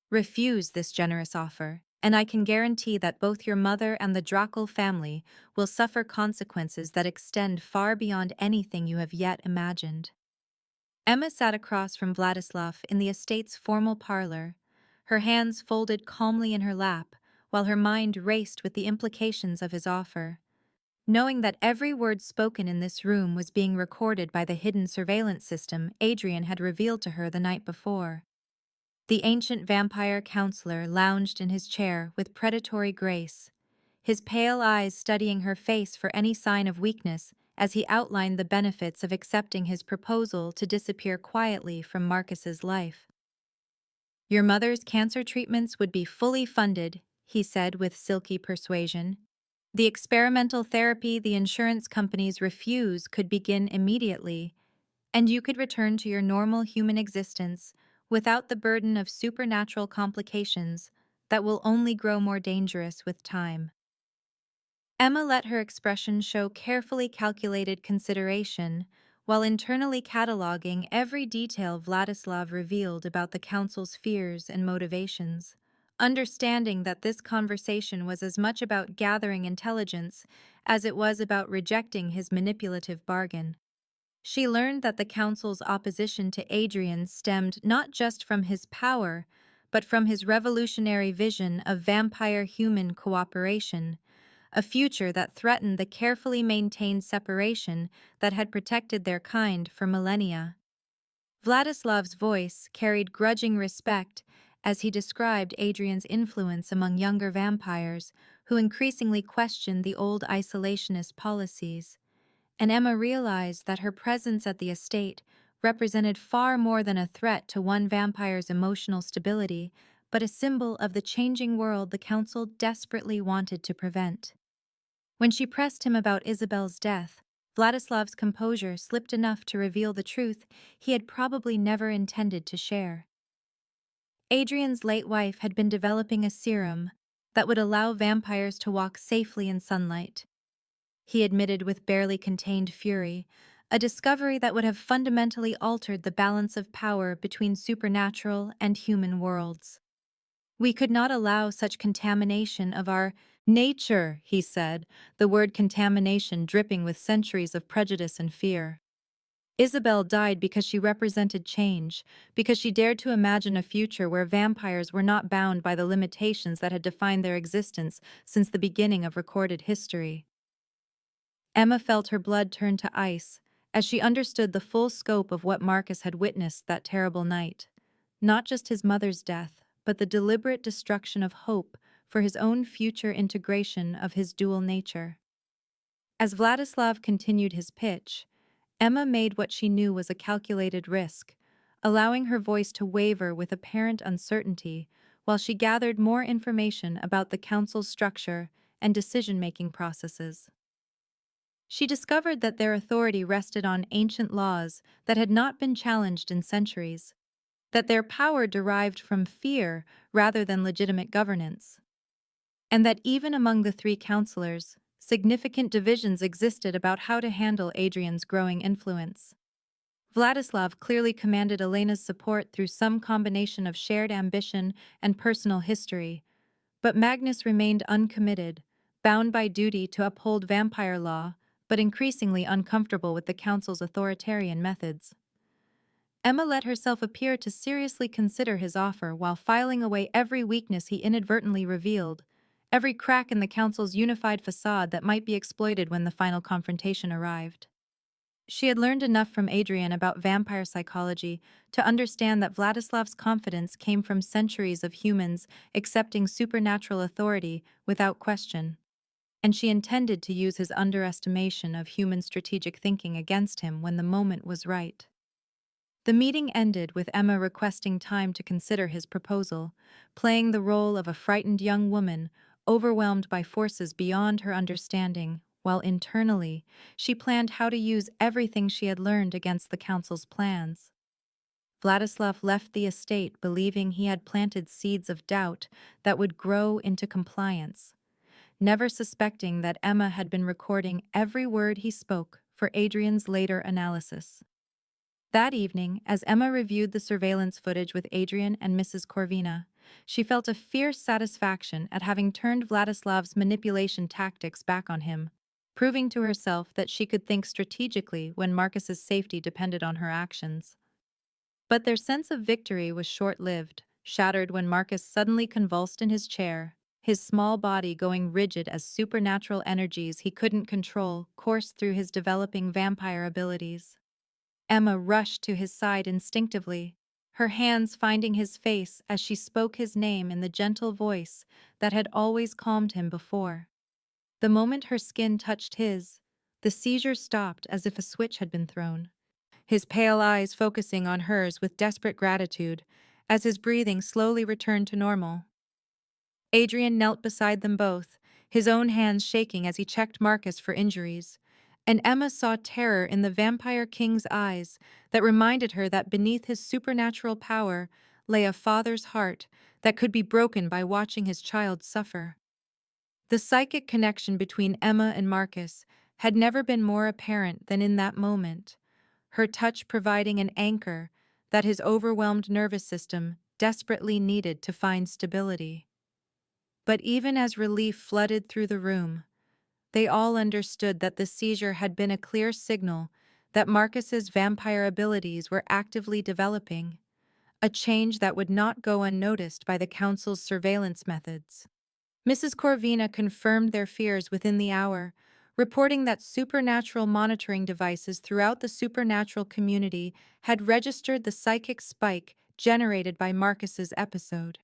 Refuse this generous offer, and I can guarantee that both your mother and the Drackle family will suffer consequences that extend far beyond anything you have yet imagined." Emma sat across from Vladislav in the estate's formal parlor, her hands folded calmly in her lap, while her mind raced with the implications of his offer. Knowing that every word spoken in this room was being recorded by the hidden surveillance system Adrian had revealed to her the night before. The ancient vampire counselor lounged in his chair with predatory grace, his pale eyes studying her face for any sign of weakness as he outlined the benefits of accepting his proposal to disappear quietly from Marcus's life. "Your mother's cancer treatments would be fully funded," he said with silky persuasion. "The experimental therapy the insurance companies refuse could begin immediately, and you could return to your normal human existence without the burden of supernatural complications that will only grow more dangerous with time." Emma let her expression show carefully calculated consideration, while internally cataloging every detail Vladislav revealed about the council's fears and motivations, understanding that this conversation was as much about gathering intelligence as it was about rejecting his manipulative bargain. She learned that the council's opposition to Adrian stemmed not just from his power, but from his revolutionary vision of vampire-human cooperation, a future that threatened the carefully maintained separation that had protected their kind for millennia. Vladislav's voice carried grudging respect as he described Adrian's influence among younger vampires who increasingly questioned the old isolationist policies, and Emma realized that her presence at the estate represented far more than a threat to one vampire's emotional stability, but a symbol of the changing world the council desperately wanted to prevent. When she pressed him about Isabel's death, Vladislav's composure slipped enough to reveal the truth he had probably never intended to share. Adrian's late wife had been developing a serum that would allow vampires to walk safely in sunlight, he admitted with barely contained fury, a discovery that would have fundamentally altered the balance of power between supernatural and human worlds. "We could not allow such contamination of our nature," he said, the word contamination dripping with centuries of prejudice and fear. "Isabel died because she represented change, because she dared to imagine a future where vampires were not bound by the limitations that had defined their existence since the beginning of recorded history." Emma felt her blood turn to ice as she understood the full scope of what Marcus had witnessed that terrible night. Not just his mother's death, but the deliberate destruction of hope for his own future integration of his dual nature. As Vladislav continued his pitch, Emma made what she knew was a calculated risk, allowing her voice to waver with apparent uncertainty while she gathered more information about the council's structure and decision-making processes. She discovered that their authority rested on ancient laws that had not been challenged in centuries, that their power derived from fear rather than legitimate governance, and that even among the three counselors, significant divisions existed about how to handle Adrian's growing influence. Vladislav clearly commanded Elena's support through some combination of shared ambition and personal history, but Magnus remained uncommitted, bound by duty to uphold vampire law, but increasingly uncomfortable with the council's authoritarian methods. Emma let herself appear to seriously consider his offer while filing away every weakness he inadvertently revealed, every crack in the council's unified facade that might be exploited when the final confrontation arrived. She had learned enough from Adrian about vampire psychology to understand that Vladislav's confidence came from centuries of humans accepting supernatural authority without question, and she intended to use his underestimation of human strategic thinking against him when the moment was right. The meeting ended with Emma requesting time to consider his proposal, playing the role of a frightened young woman overwhelmed by forces beyond her understanding, while internally she planned how to use everything she had learned against the council's plans. Vladislav left the estate believing he had planted seeds of doubt that would grow into compliance, never suspecting that Emma had been recording every word he spoke for Adrian's later analysis. That evening, as Emma reviewed the surveillance footage with Adrian and Mrs. Corvina, she felt a fierce satisfaction at having turned Vladislav's manipulation tactics back on him, proving to herself that she could think strategically when Marcus's safety depended on her actions. But their sense of victory was short-lived, shattered when Marcus suddenly convulsed in his chair, his small body going rigid as supernatural energies he couldn't control coursed through his developing vampire abilities. Emma rushed to his side instinctively, her hands finding his face as she spoke his name in the gentle voice that had always calmed him before. The moment her skin touched his, the seizure stopped as if a switch had been thrown, his pale eyes focusing on hers with desperate gratitude as his breathing slowly returned to normal. Adrian knelt beside them both, his own hands shaking as he checked Marcus for injuries, and Emma saw terror in the vampire king's eyes that reminded her that beneath his supernatural power lay a father's heart that could be broken by watching his child suffer. The psychic connection between Emma and Marcus had never been more apparent than in that moment, her touch providing an anchor that his overwhelmed nervous system desperately needed to find stability. But even as relief flooded through the room, they all understood that the seizure had been a clear signal that Marcus's vampire abilities were actively developing, a change that would not go unnoticed by the council's surveillance methods. Mrs. Corvina confirmed their fears within the hour, reporting that supernatural monitoring devices throughout the supernatural community had registered the psychic spike generated by Marcus's episode.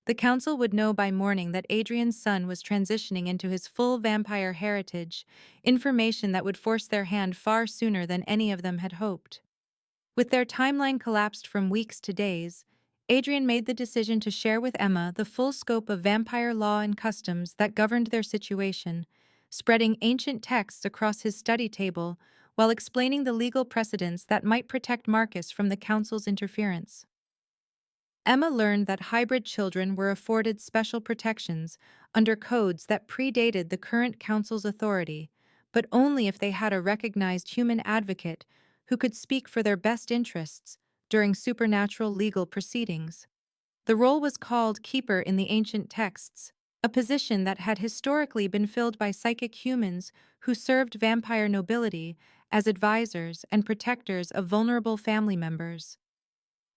The council would know by morning that Adrian's son was transitioning into his full vampire heritage, information that would force their hand far sooner than any of them had hoped. With their timeline collapsed from weeks to days, Adrian made the decision to share with Emma the full scope of vampire law and customs that governed their situation, spreading ancient texts across his study table while explaining the legal precedents that might protect Marcus from the council's interference. Emma learned that hybrid children were afforded special protections under codes that predated the current council's authority, but only if they had a recognized human advocate who could speak for their best interests during supernatural legal proceedings. The role was called keeper in the ancient texts, a position that had historically been filled by psychic humans who served vampire nobility as advisors and protectors of vulnerable family members.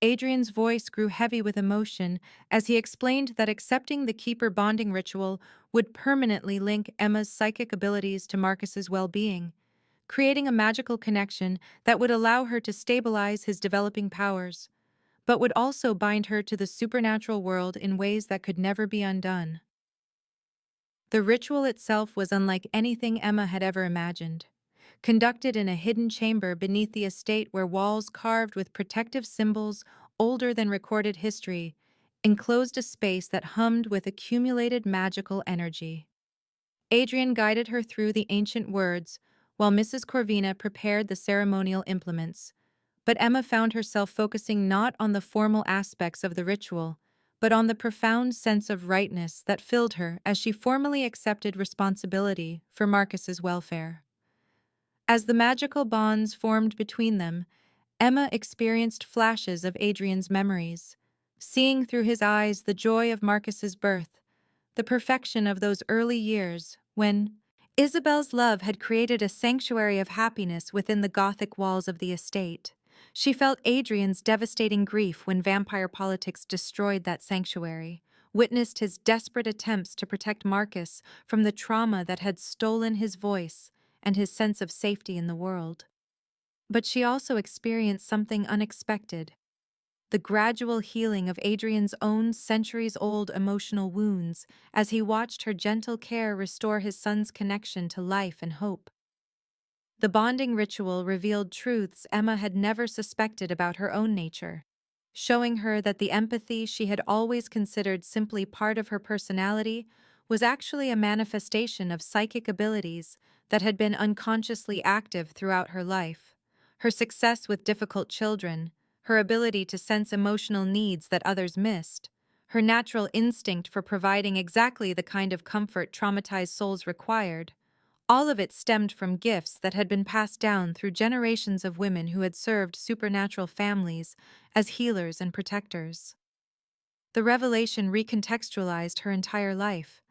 Adrian's voice grew heavy with emotion as he explained that accepting the keeper bonding ritual would permanently link Emma's psychic abilities to Marcus's well-being, creating a magical connection that would allow her to stabilize his developing powers, but would also bind her to the supernatural world in ways that could never be undone. The ritual itself was unlike anything Emma had ever imagined. Conducted in a hidden chamber beneath the estate where walls carved with protective symbols older than recorded history enclosed a space that hummed with accumulated magical energy. Adrian guided her through the ancient words, while Mrs. Corvina prepared the ceremonial implements, but Emma found herself focusing not on the formal aspects of the ritual, but on the profound sense of rightness that filled her as she formally accepted responsibility for Marcus's welfare. As the magical bonds formed between them, Emma experienced flashes of Adrian's memories, seeing through his eyes the joy of Marcus's birth, the perfection of those early years when Isabel's love had created a sanctuary of happiness within the Gothic walls of the estate. She felt Adrian's devastating grief when vampire politics destroyed that sanctuary, witnessed his desperate attempts to protect Marcus from the trauma that had stolen his voice and his sense of safety in the world. But she also experienced something unexpected: the gradual healing of Adrian's own centuries-old emotional wounds as he watched her gentle care restore his son's connection to life and hope. The bonding ritual revealed truths Emma had never suspected about her own nature, showing her that the empathy she had always considered simply part of her personality was actually a manifestation of psychic abilities that had been unconsciously active throughout her life. Her success with difficult children, her ability to sense emotional needs that others missed, her natural instinct for providing exactly the kind of comfort traumatized souls required, all of it stemmed from gifts that had been passed down through generations of women who had served supernatural families as healers and protectors. The revelation recontextualized her entire life,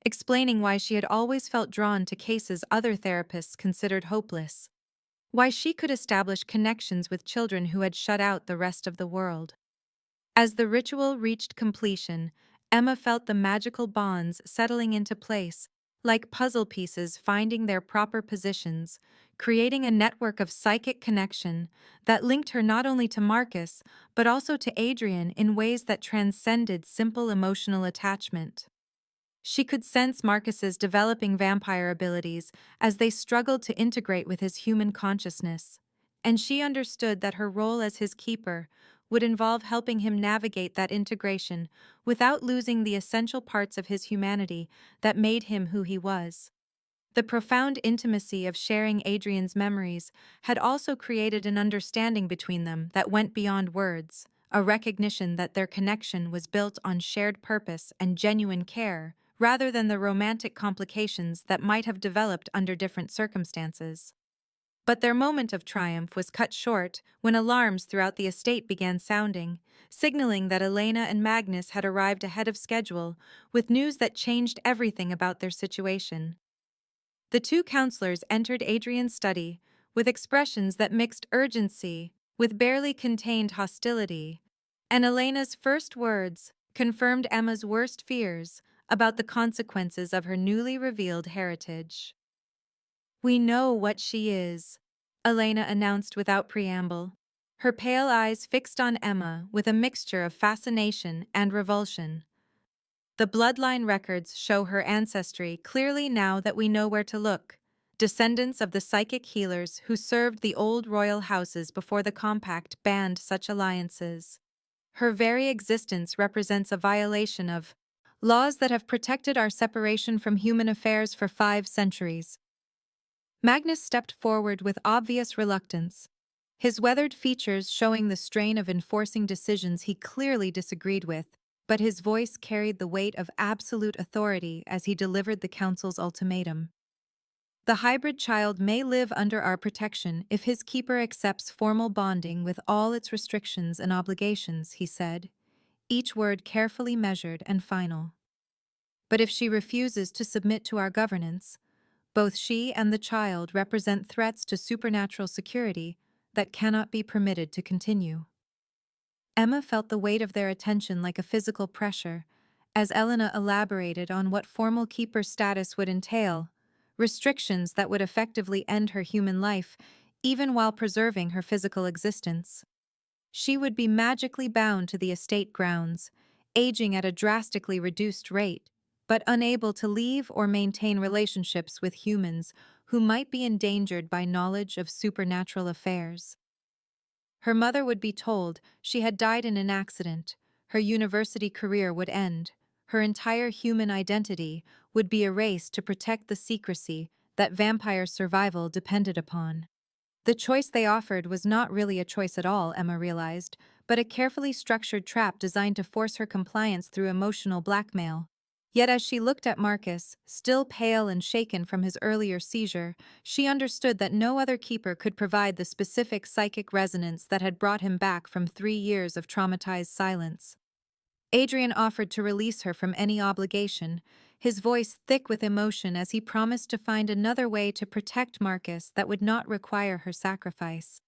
explaining why she had always felt drawn to cases other therapists considered hopeless, why she could establish connections with children who had shut out the rest of the world. As the ritual reached completion, Emma felt the magical bonds settling into place, like puzzle pieces finding their proper positions, creating a network of psychic connection that linked her not only to Marcus, but also to Adrian in ways that transcended simple emotional attachment. She could sense Marcus's developing vampire abilities as they struggled to integrate with his human consciousness, and she understood that her role as his keeper would involve helping him navigate that integration without losing the essential parts of his humanity that made him who he was. The profound intimacy of sharing Adrian's memories had also created an understanding between them that went beyond words, a recognition that their connection was built on shared purpose and genuine care, rather than the romantic complications that might have developed under different circumstances. But their moment of triumph was cut short when alarms throughout the estate began sounding, signaling that Elena and Magnus had arrived ahead of schedule with news that changed everything about their situation. The two counselors entered Adrian's study with expressions that mixed urgency with barely contained hostility, and Elena's first words confirmed Emma's worst fears about the consequences of her newly revealed heritage. "We know what she is," Elena announced without preamble, her pale eyes fixed on Emma with a mixture of fascination and revulsion. "The bloodline records show her ancestry clearly now that we know where to look, descendants of the psychic healers who served the old royal houses before the compact banned such alliances. Her very existence represents a violation of laws that have protected our separation from human affairs for 5 centuries." Magnus stepped forward with obvious reluctance, his weathered features showing the strain of enforcing decisions he clearly disagreed with, but his voice carried the weight of absolute authority as he delivered the council's ultimatum. "The hybrid child may live under our protection if his keeper accepts formal bonding with all its restrictions and obligations," he said, each word carefully measured and final. "But if she refuses to submit to our governance, both she and the child represent threats to supernatural security that cannot be permitted to continue." Emma felt the weight of their attention like a physical pressure, as Elena elaborated on what formal keeper status would entail, restrictions that would effectively end her human life, even while preserving her physical existence. She would be magically bound to the estate grounds, aging at a drastically reduced rate, but unable to leave or maintain relationships with humans who might be endangered by knowledge of supernatural affairs. Her mother would be told she had died in an accident, her university career would end, her entire human identity would be erased to protect the secrecy that vampire survival depended upon. The choice they offered was not really a choice at all, Emma realized, but a carefully structured trap designed to force her compliance through emotional blackmail. Yet as she looked at Marcus, still pale and shaken from his earlier seizure, she understood that no other keeper could provide the specific psychic resonance that had brought him back from 3 years of traumatized silence. Adrian offered to release her from any obligation, his voice thick with emotion as he promised to find another way to protect Marcus that would not require her sacrifice.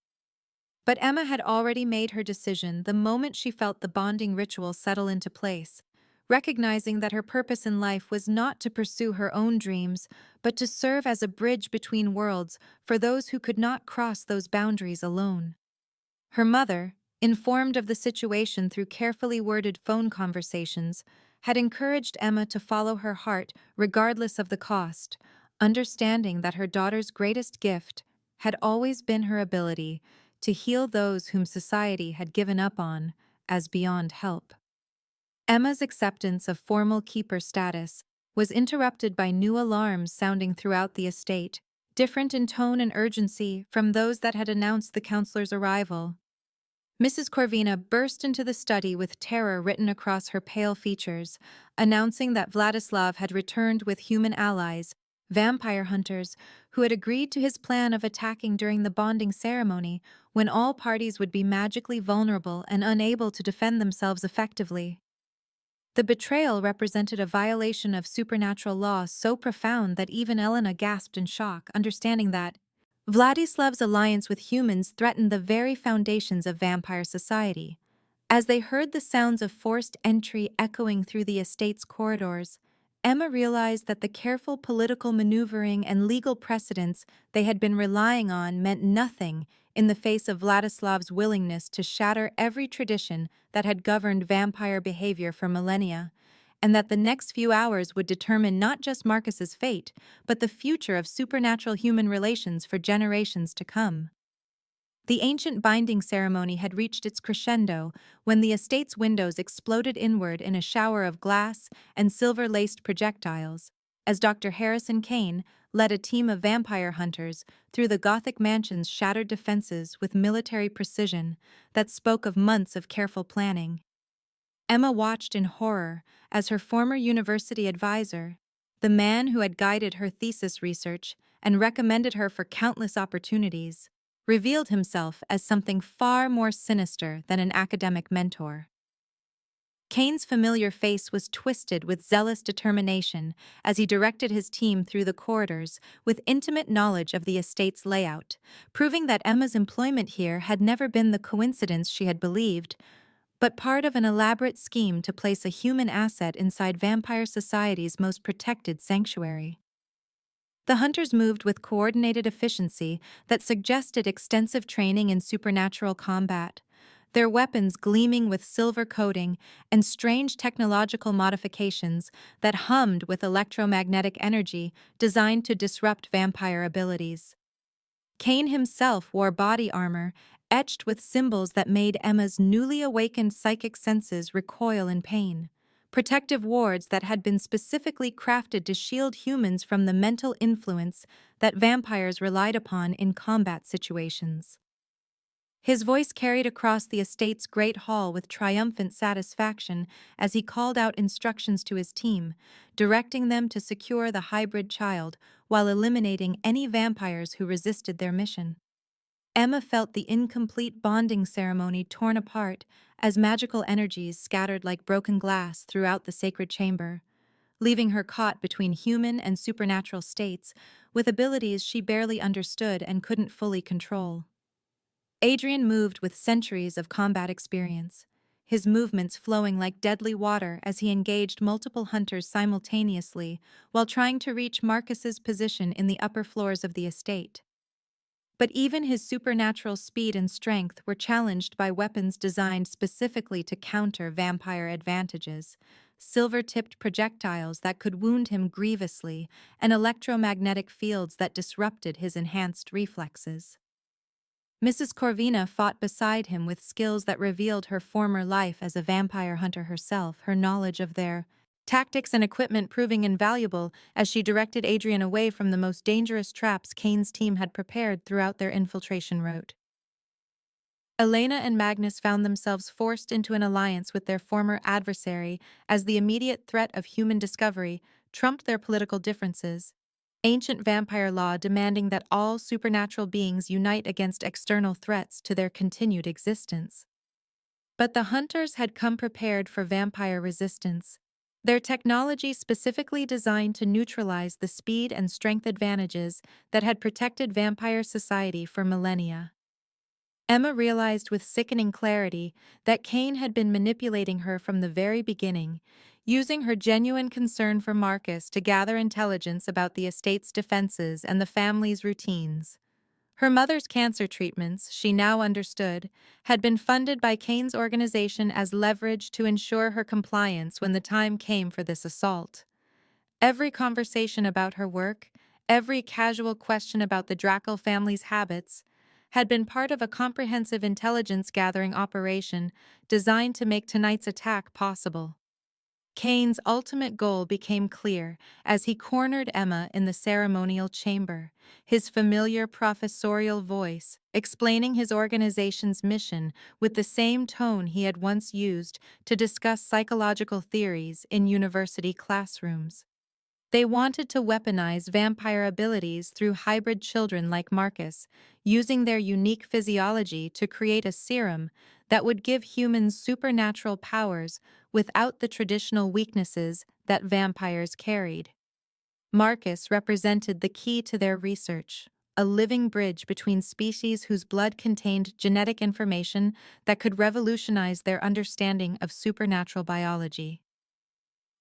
But Emma had already made her decision the moment she felt the bonding ritual settle into place, recognizing that her purpose in life was not to pursue her own dreams, but to serve as a bridge between worlds for those who could not cross those boundaries alone. Her mother, informed of the situation through carefully worded phone conversations, had encouraged Emma to follow her heart regardless of the cost, understanding that her daughter's greatest gift had always been her ability to heal those whom society had given up on as beyond help. Emma's acceptance of formal keeper status was interrupted by new alarms sounding throughout the estate, different in tone and urgency from those that had announced the counselor's arrival. Mrs. Corvina burst into the study with terror written across her pale features, announcing that Vladislav had returned with human allies, vampire hunters, who had agreed to his plan of attacking during the bonding ceremony when all parties would be magically vulnerable and unable to defend themselves effectively. The betrayal represented a violation of supernatural law so profound that even Elena gasped in shock, understanding that Vladislav's alliance with humans threatened the very foundations of vampire society. As they heard the sounds of forced entry echoing through the estate's corridors, Emma realized that the careful political maneuvering and legal precedents they had been relying on meant nothing in the face of Vladislav's willingness to shatter every tradition that had governed vampire behavior for millennia, and that the next few hours would determine not just Marcus's fate, but the future of supernatural human relations for generations to come. The ancient binding ceremony had reached its crescendo when the estate's windows exploded inward in a shower of glass and silver-laced projectiles, as Dr. Harrison Kane led a team of vampire hunters through the Gothic mansion's shattered defenses with military precision that spoke of months of careful planning. Emma watched in horror as her former university advisor, the man who had guided her thesis research and recommended her for countless opportunities, revealed himself as something far more sinister than an academic mentor. Kane's familiar face was twisted with zealous determination as he directed his team through the corridors with intimate knowledge of the estate's layout, proving that Emma's employment here had never been the coincidence she had believed, but part of an elaborate scheme to place a human asset inside vampire society's most protected sanctuary. The hunters moved with coordinated efficiency that suggested extensive training in supernatural combat, their weapons gleaming with silver coating and strange technological modifications that hummed with electromagnetic energy designed to disrupt vampire abilities. Kane himself wore body armor, etched with symbols that made Emma's newly awakened psychic senses recoil in pain. Protective wards that had been specifically crafted to shield humans from the mental influence that vampires relied upon in combat situations. His voice carried across the estate's great hall with triumphant satisfaction as he called out instructions to his team, directing them to secure the hybrid child while eliminating any vampires who resisted their mission. Emma felt the incomplete bonding ceremony torn apart as magical energies scattered like broken glass throughout the sacred chamber, leaving her caught between human and supernatural states with abilities she barely understood and couldn't fully control. Adrian moved with centuries of combat experience, his movements flowing like deadly water as he engaged multiple hunters simultaneously while trying to reach Marcus's position in the upper floors of the estate. But even his supernatural speed and strength were challenged by weapons designed specifically to counter vampire advantages, silver-tipped projectiles that could wound him grievously, and electromagnetic fields that disrupted his enhanced reflexes. Mrs. Corvina fought beside him with skills that revealed her former life as a vampire hunter herself, her knowledge of their tactics and equipment proving invaluable as she directed Adrian away from the most dangerous traps Kane's team had prepared throughout their infiltration route. Elena and Magnus found themselves forced into an alliance with their former adversary as the immediate threat of human discovery trumped their political differences. Ancient vampire law demanding that all supernatural beings unite against external threats to their continued existence. But the hunters had come prepared for vampire resistance. Their technology specifically designed to neutralize the speed and strength advantages that had protected vampire society for millennia. Emma realized with sickening clarity that Kane had been manipulating her from the very beginning, using her genuine concern for Marcus to gather intelligence about the estate's defenses and the family's routines. Her mother's cancer treatments, she now understood, had been funded by Kane's organization as leverage to ensure her compliance when the time came for this assault. Every conversation about her work, every casual question about the Drackle family's habits, had been part of a comprehensive intelligence-gathering operation designed to make tonight's attack possible. Kane's ultimate goal became clear as he cornered Emma in the ceremonial chamber, his familiar professorial voice explaining his organization's mission with the same tone he had once used to discuss psychological theories in university classrooms. They wanted to weaponize vampire abilities through hybrid children like Marcus, using their unique physiology to create a serum that would give humans supernatural powers without the traditional weaknesses that vampires carried. Marcus represented the key to their research, a living bridge between species whose blood contained genetic information that could revolutionize their understanding of supernatural biology.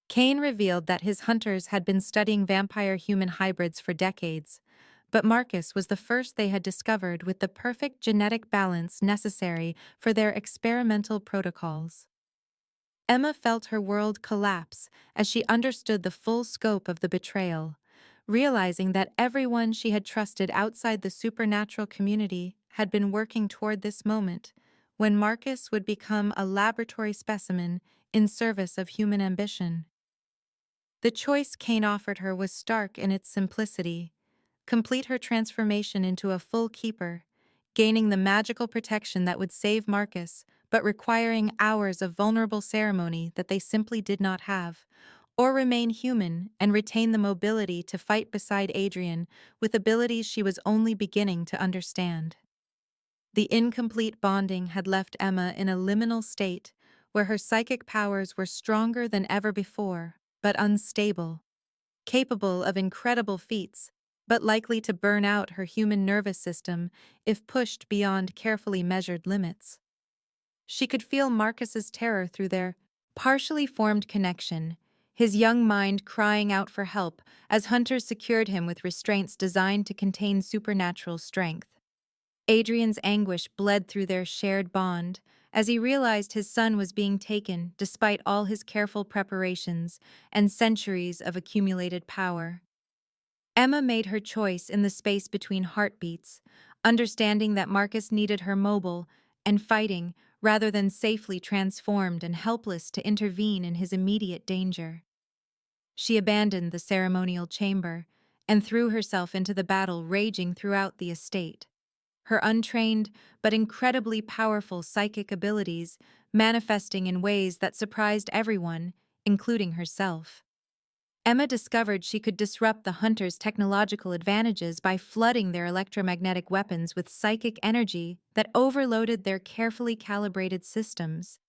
Kane revealed that his hunters had been studying vampire-human hybrids for decades, but Marcus was the first they had discovered with the perfect genetic balance necessary for their experimental protocols. Emma felt her world collapse as she understood the full scope of the betrayal, realizing that everyone she had trusted outside the supernatural community had been working toward this moment, when Marcus would become a laboratory specimen in service of human ambition. The choice Kane offered her was stark in its simplicity: complete her transformation into a full keeper, gaining the magical protection that would save Marcus, but requiring hours of vulnerable ceremony that they simply did not have, or remain human and retain the mobility to fight beside Adrian with abilities she was only beginning to understand. The incomplete bonding had left Emma in a liminal state where her psychic powers were stronger than ever before, but unstable, capable of incredible feats, but likely to burn out her human nervous system if pushed beyond carefully measured limits. She could feel Marcus's terror through their partially formed connection, his young mind crying out for help as hunters secured him with restraints designed to contain supernatural strength. Adrian's anguish bled through their shared bond as he realized his son was being taken despite all his careful preparations and centuries of accumulated power. Emma made her choice in the space between heartbeats, understanding that Marcus needed her mobile and fighting rather than safely transformed and helpless to intervene in his immediate danger. She abandoned the ceremonial chamber and threw herself into the battle raging throughout the estate, her untrained but incredibly powerful psychic abilities manifesting in ways that surprised everyone, including herself. Emma discovered she could disrupt the hunters' technological advantages by flooding their electromagnetic weapons with psychic energy that overloaded their carefully calibrated systems.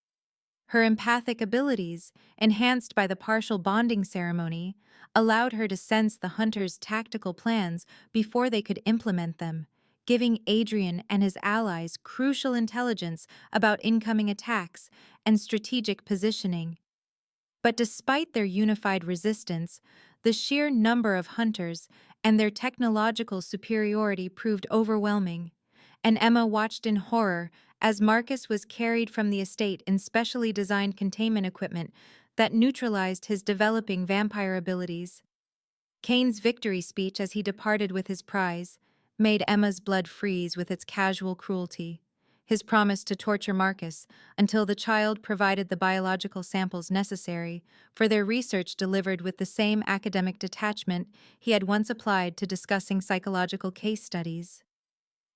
Her empathic abilities, enhanced by the partial bonding ceremony, allowed her to sense the hunters' tactical plans before they could implement them, giving Adrian and his allies crucial intelligence about incoming attacks and strategic positioning. But despite their unified resistance, the sheer number of hunters and their technological superiority proved overwhelming, and Emma watched in horror as Marcus was carried from the estate in specially designed containment equipment that neutralized his developing vampire abilities. Kane's victory speech as he departed with his prize made Emma's blood freeze with its casual cruelty, his promise to torture Marcus until the child provided the biological samples necessary for their research, delivered with the same academic detachment he had once applied to discussing psychological case studies.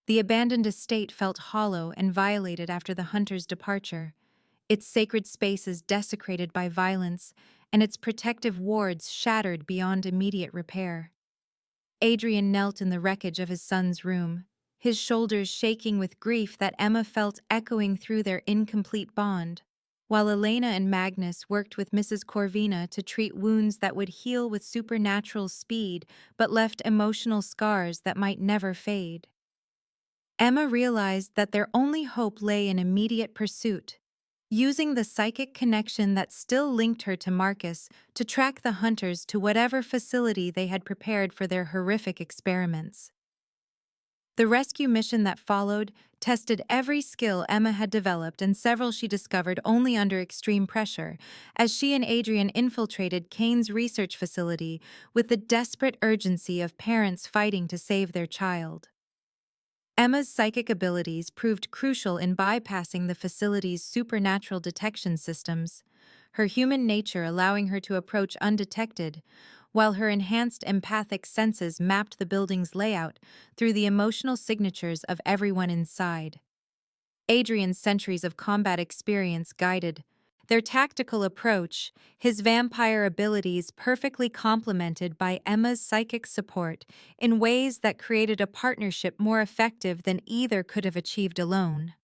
The abandoned estate felt hollow and violated after the hunter's departure, its sacred spaces desecrated by violence and its protective wards shattered beyond immediate repair. Adrian knelt in the wreckage of his son's room, his shoulders shaking with grief that Emma felt echoing through their incomplete bond, while Elena and Magnus worked with Mrs. Corvina to treat wounds that would heal with supernatural speed but left emotional scars that might never fade. Emma realized that their only hope lay in immediate pursuit, using the psychic connection that still linked her to Marcus to track the hunters to whatever facility they had prepared for their horrific experiments. The rescue mission that followed tested every skill Emma had developed and several she discovered only under extreme pressure, as she and Adrian infiltrated Kane's research facility with the desperate urgency of parents fighting to save their child. Emma's psychic abilities proved crucial in bypassing the facility's supernatural detection systems, her human nature allowing her to approach undetected, while her enhanced empathic senses mapped the building's layout through the emotional signatures of everyone inside. Adrian's centuries of combat experience guided their tactical approach, his vampire abilities perfectly complemented by Emma's psychic support in ways that created a partnership more effective than either could have achieved alone.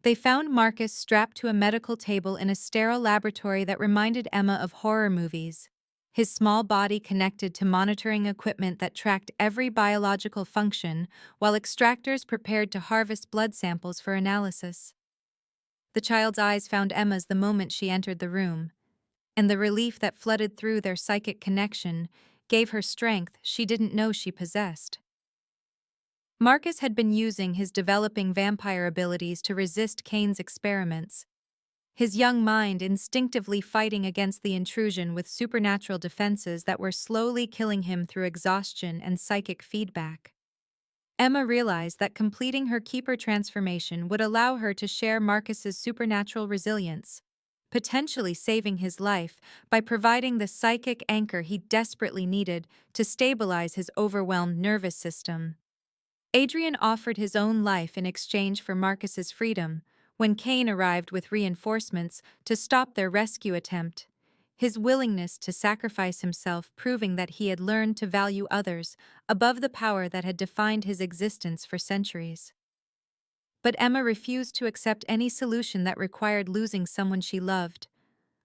They found Marcus strapped to a medical table in a sterile laboratory that reminded Emma of horror movies, his small body connected to monitoring equipment that tracked every biological function while extractors prepared to harvest blood samples for analysis. The child's eyes found Emma's the moment she entered the room, and the relief that flooded through their psychic connection gave her strength she didn't know she possessed. Marcus had been using his developing vampire abilities to resist Kane's experiments, his young mind instinctively fighting against the intrusion with supernatural defenses that were slowly killing him through exhaustion and psychic feedback. Emma realized that completing her keeper transformation would allow her to share Marcus's supernatural resilience, potentially saving his life by providing the psychic anchor he desperately needed to stabilize his overwhelmed nervous system. Adrian offered his own life in exchange for Marcus's freedom when Kane arrived with reinforcements to stop their rescue attempt, his willingness to sacrifice himself proving that he had learned to value others above the power that had defined his existence for centuries. But Emma refused to accept any solution that required losing someone she loved,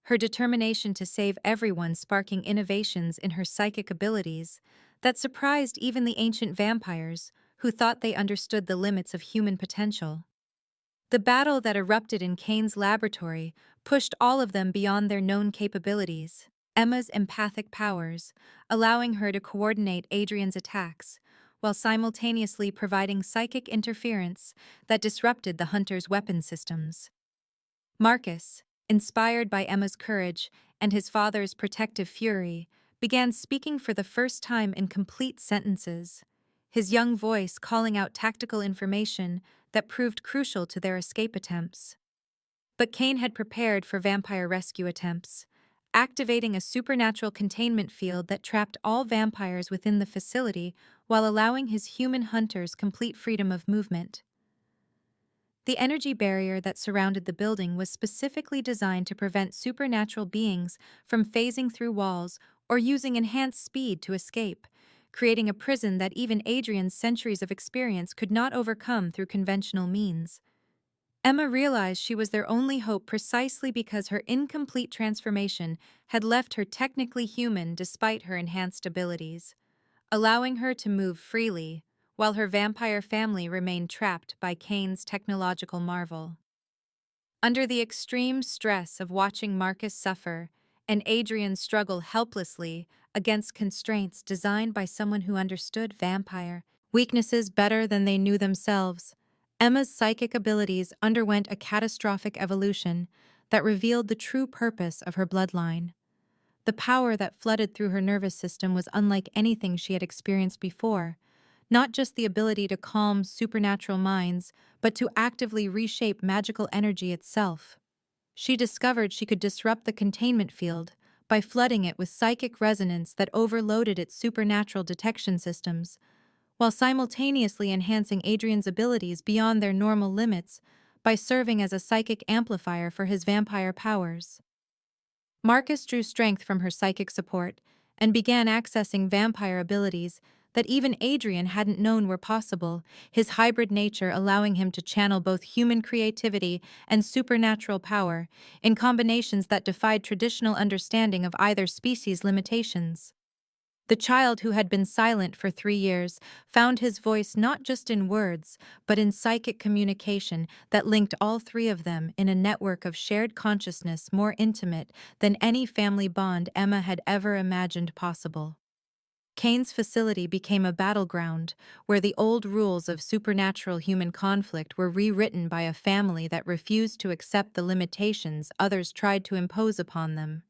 her determination to save everyone sparking innovations in her psychic abilities that surprised even the ancient vampires who thought they understood the limits of human potential. The battle that erupted in Kane's laboratory pushed all of them beyond their known capabilities, Emma's empathic powers, allowing her to coordinate Adrian's attacks, while simultaneously providing psychic interference that disrupted the hunter's weapon systems. Marcus, inspired by Emma's courage and his father's protective fury, began speaking for the first time in complete sentences, his young voice calling out tactical information that proved crucial to their escape attempts. But Kane had prepared for vampire rescue attempts, activating a supernatural containment field that trapped all vampires within the facility while allowing his human hunters complete freedom of movement. The energy barrier that surrounded the building was specifically designed to prevent supernatural beings from phasing through walls or using enhanced speed to escape, creating a prison that even Adrian's centuries of experience could not overcome through conventional means. Emma realized she was their only hope precisely because her incomplete transformation had left her technically human despite her enhanced abilities, allowing her to move freely, while her vampire family remained trapped by Kane's technological marvel. Under the extreme stress of watching Marcus suffer and Adrian struggle helplessly against constraints designed by someone who understood vampire weaknesses better than they knew themselves, Emma's psychic abilities underwent a catastrophic evolution that revealed the true purpose of her bloodline. The power that flooded through her nervous system was unlike anything she had experienced before, not just the ability to calm supernatural minds, but to actively reshape magical energy itself. She discovered she could disrupt the containment field by flooding it with psychic resonance that overloaded its supernatural detection systems, while simultaneously enhancing Adrian's abilities beyond their normal limits by serving as a psychic amplifier for his vampire powers. Marcus drew strength from her psychic support and began accessing vampire abilities that even Adrian hadn't known were possible, his hybrid nature allowing him to channel both human creativity and supernatural power in combinations that defied traditional understanding of either species' limitations. The child who had been silent for 3 years found his voice not just in words, but in psychic communication that linked all three of them in a network of shared consciousness more intimate than any family bond Emma had ever imagined possible. Kane's facility became a battleground where the old rules of supernatural human conflict were rewritten by a family that refused to accept the limitations others tried to impose upon them.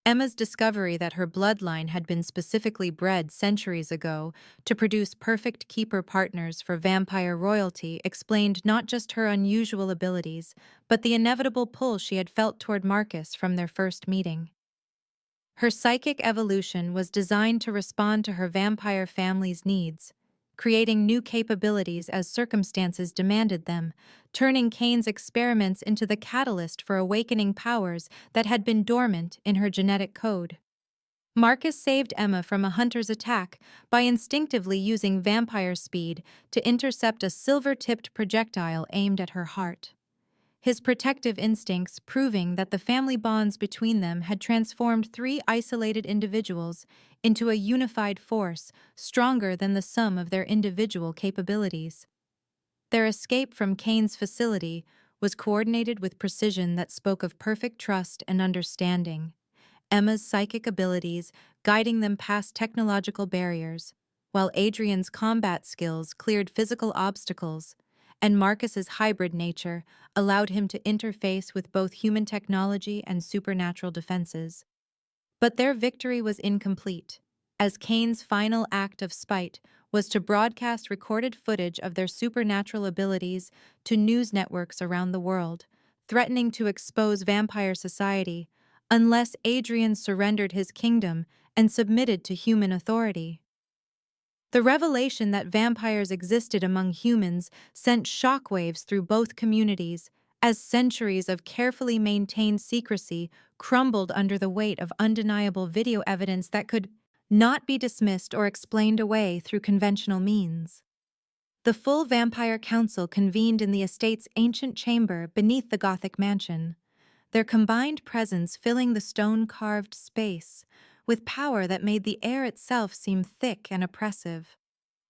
Emma's discovery that her bloodline had been specifically bred centuries ago to produce perfect keeper partners for vampire royalty explained not just her unusual abilities, but the inevitable pull she had felt toward Marcus from their first meeting. Her psychic evolution was designed to respond to her vampire family's needs, creating new capabilities as circumstances demanded them, turning Kane's experiments into the catalyst for awakening powers that had been dormant in her genetic code. Marcus saved Emma from a hunter's attack by instinctively using vampire speed to intercept a silver-tipped projectile aimed at her heart, his protective instincts proving that the family bonds between them had transformed three isolated individuals into a unified force stronger than the sum of their individual capabilities. Their escape from Kane's facility was coordinated with precision that spoke of perfect trust and understanding, Emma's psychic abilities guiding them past technological barriers, while Adrian's combat skills cleared physical obstacles, and Marcus's hybrid nature allowed him to interface with both human technology and supernatural defenses. But their victory was incomplete, as Kane's final act of spite was to broadcast recorded footage of their supernatural abilities to news networks around the world, threatening to expose vampire society unless Adrian surrendered his kingdom and submitted to human authority. The revelation that vampires existed among humans sent shockwaves through both communities as centuries of carefully maintained secrecy crumbled under the weight of undeniable video evidence that could not be dismissed or explained away through conventional means. The full Vampire Council convened in the estate's ancient chamber beneath the Gothic mansion, their combined presence filling the stone-carved space with power that made the air itself seem thick and oppressive,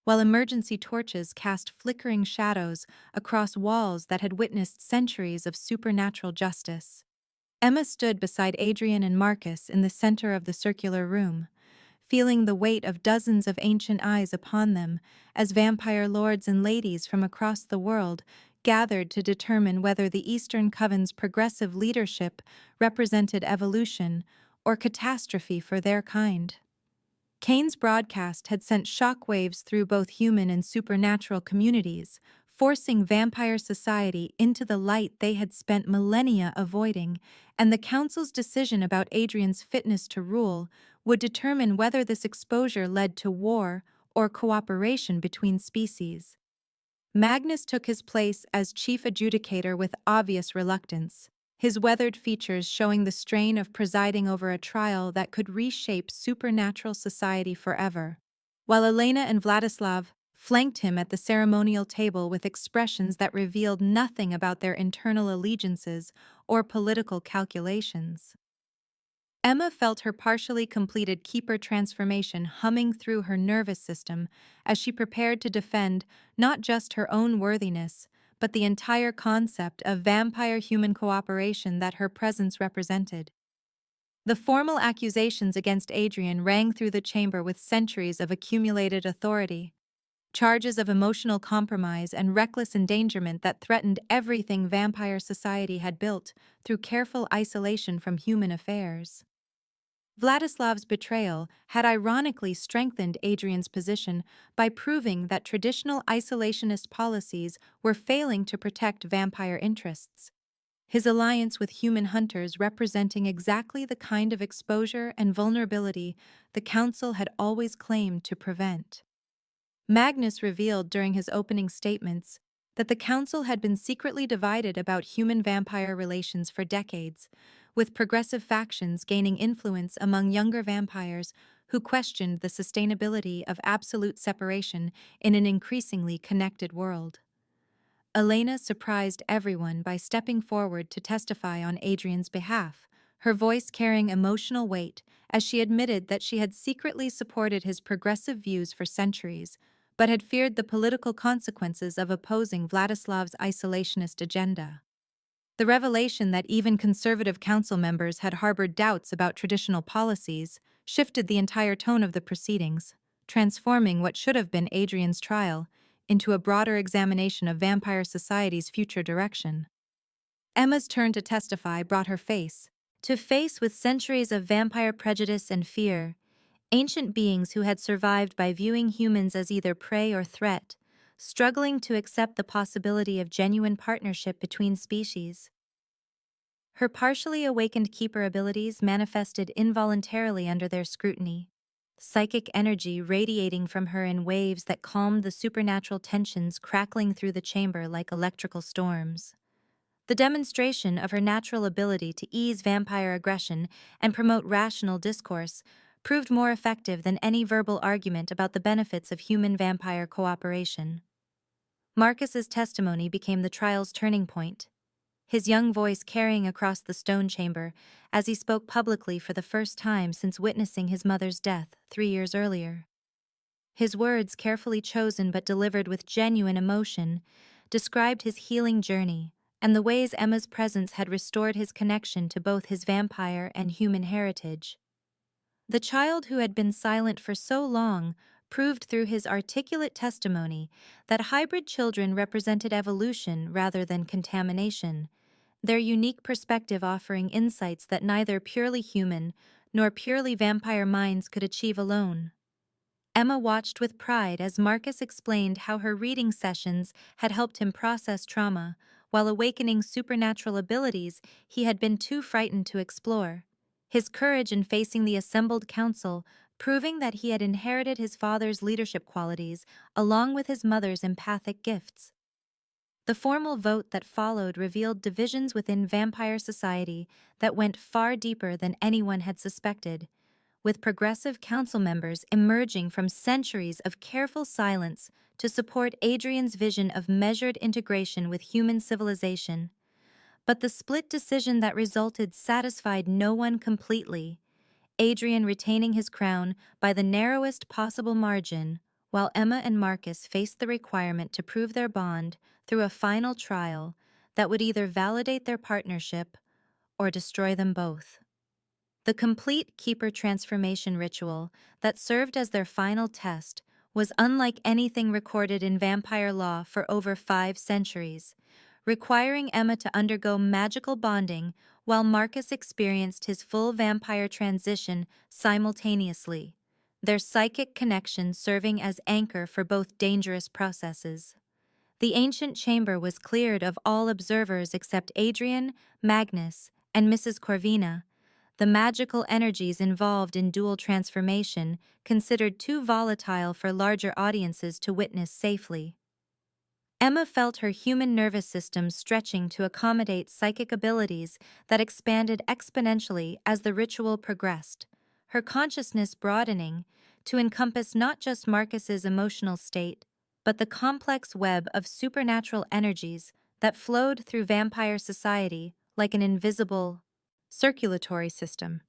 while emergency torches cast flickering shadows across walls that had witnessed centuries of supernatural justice. Emma stood beside Adrian and Marcus in the center of the circular room, feeling the weight of dozens of ancient eyes upon them as vampire lords and ladies from across the world gathered to determine whether the Eastern Coven's progressive leadership represented evolution or catastrophe for their kind. Kane's broadcast had sent shockwaves through both human and supernatural communities, forcing vampire society into the light they had spent millennia avoiding, and the Council's decision about Adrian's fitness to rule would determine whether this exposure led to war or cooperation between species. Magnus took his place as chief adjudicator with obvious reluctance, his weathered features showing the strain of presiding over a trial that could reshape supernatural society forever, while Elena and Vladislav flanked him at the ceremonial table with expressions that revealed nothing about their internal allegiances or political calculations. Emma felt her partially completed keeper transformation humming through her nervous system as she prepared to defend not just her own worthiness, but the entire concept of vampire-human cooperation that her presence represented. The formal accusations against Adrian rang through the chamber with centuries of accumulated authority, charges of emotional compromise and reckless endangerment that threatened everything vampire society had built through careful isolation from human affairs. Vladislav's betrayal had ironically strengthened Adrian's position by proving that traditional isolationist policies were failing to protect vampire interests. His alliance with human hunters representing exactly the kind of exposure and vulnerability the Council had always claimed to prevent. Magnus revealed during his opening statements that the Council had been secretly divided about human-vampire relations for decades, with progressive factions gaining influence among younger vampires who questioned the sustainability of absolute separation in an increasingly connected world. Elena surprised everyone by stepping forward to testify on Adrian's behalf, her voice carrying emotional weight as she admitted that she had secretly supported his progressive views for centuries, but had feared the political consequences of opposing Vladislav's isolationist agenda. The revelation that even conservative council members had harbored doubts about traditional policies shifted the entire tone of the proceedings, transforming what should have been Adrian's trial into a broader examination of vampire society's future direction. Emma's turn to testify brought her face to face with centuries of vampire prejudice and fear, ancient beings who had survived by viewing humans as either prey or threat, struggling to accept the possibility of genuine partnership between species. Her partially awakened keeper abilities manifested involuntarily under their scrutiny, psychic energy radiating from her in waves that calmed the supernatural tensions crackling through the chamber like electrical storms. The demonstration of her natural ability to ease vampire aggression and promote rational discourse proved more effective than any verbal argument about the benefits of human-vampire cooperation. Marcus's testimony became the trial's turning point, his young voice carrying across the stone chamber as he spoke publicly for the first time since witnessing his mother's death 3 years earlier. His words, carefully chosen but delivered with genuine emotion, described his healing journey and the ways Emma's presence had restored his connection to both his vampire and human heritage. The child who had been silent for so long proved through his articulate testimony that hybrid children represented evolution rather than contamination, their unique perspective offering insights that neither purely human nor purely vampire minds could achieve alone. Emma watched with pride as Marcus explained how her reading sessions had helped him process trauma while awakening supernatural abilities he had been too frightened to explore. His courage in facing the assembled council proving that he had inherited his father's leadership qualities along with his mother's empathic gifts. The formal vote that followed revealed divisions within vampire society that went far deeper than anyone had suspected, with progressive council members emerging from centuries of careful silence to support Adrian's vision of measured integration with human civilization. But the split decision that resulted satisfied no one completely, Adrian retaining his crown by the narrowest possible margin, while Emma and Marcus faced the requirement to prove their bond through a final trial that would either validate their partnership or destroy them both. The complete keeper transformation ritual that served as their final test was unlike anything recorded in vampire law for over 5 centuries, requiring Emma to undergo magical bonding while Marcus experienced his full vampire transition simultaneously, their psychic connection serving as anchor for both dangerous processes. The ancient chamber was cleared of all observers except Adrian, Magnus, and Mrs. Corvina, the magical energies involved in dual transformation considered too volatile for larger audiences to witness safely. Emma felt her human nervous system stretching to accommodate psychic abilities that expanded exponentially as the ritual progressed, her consciousness broadening to encompass not just Marcus's emotional state, but the complex web of supernatural energies that flowed through vampire society like an invisible circulatory system.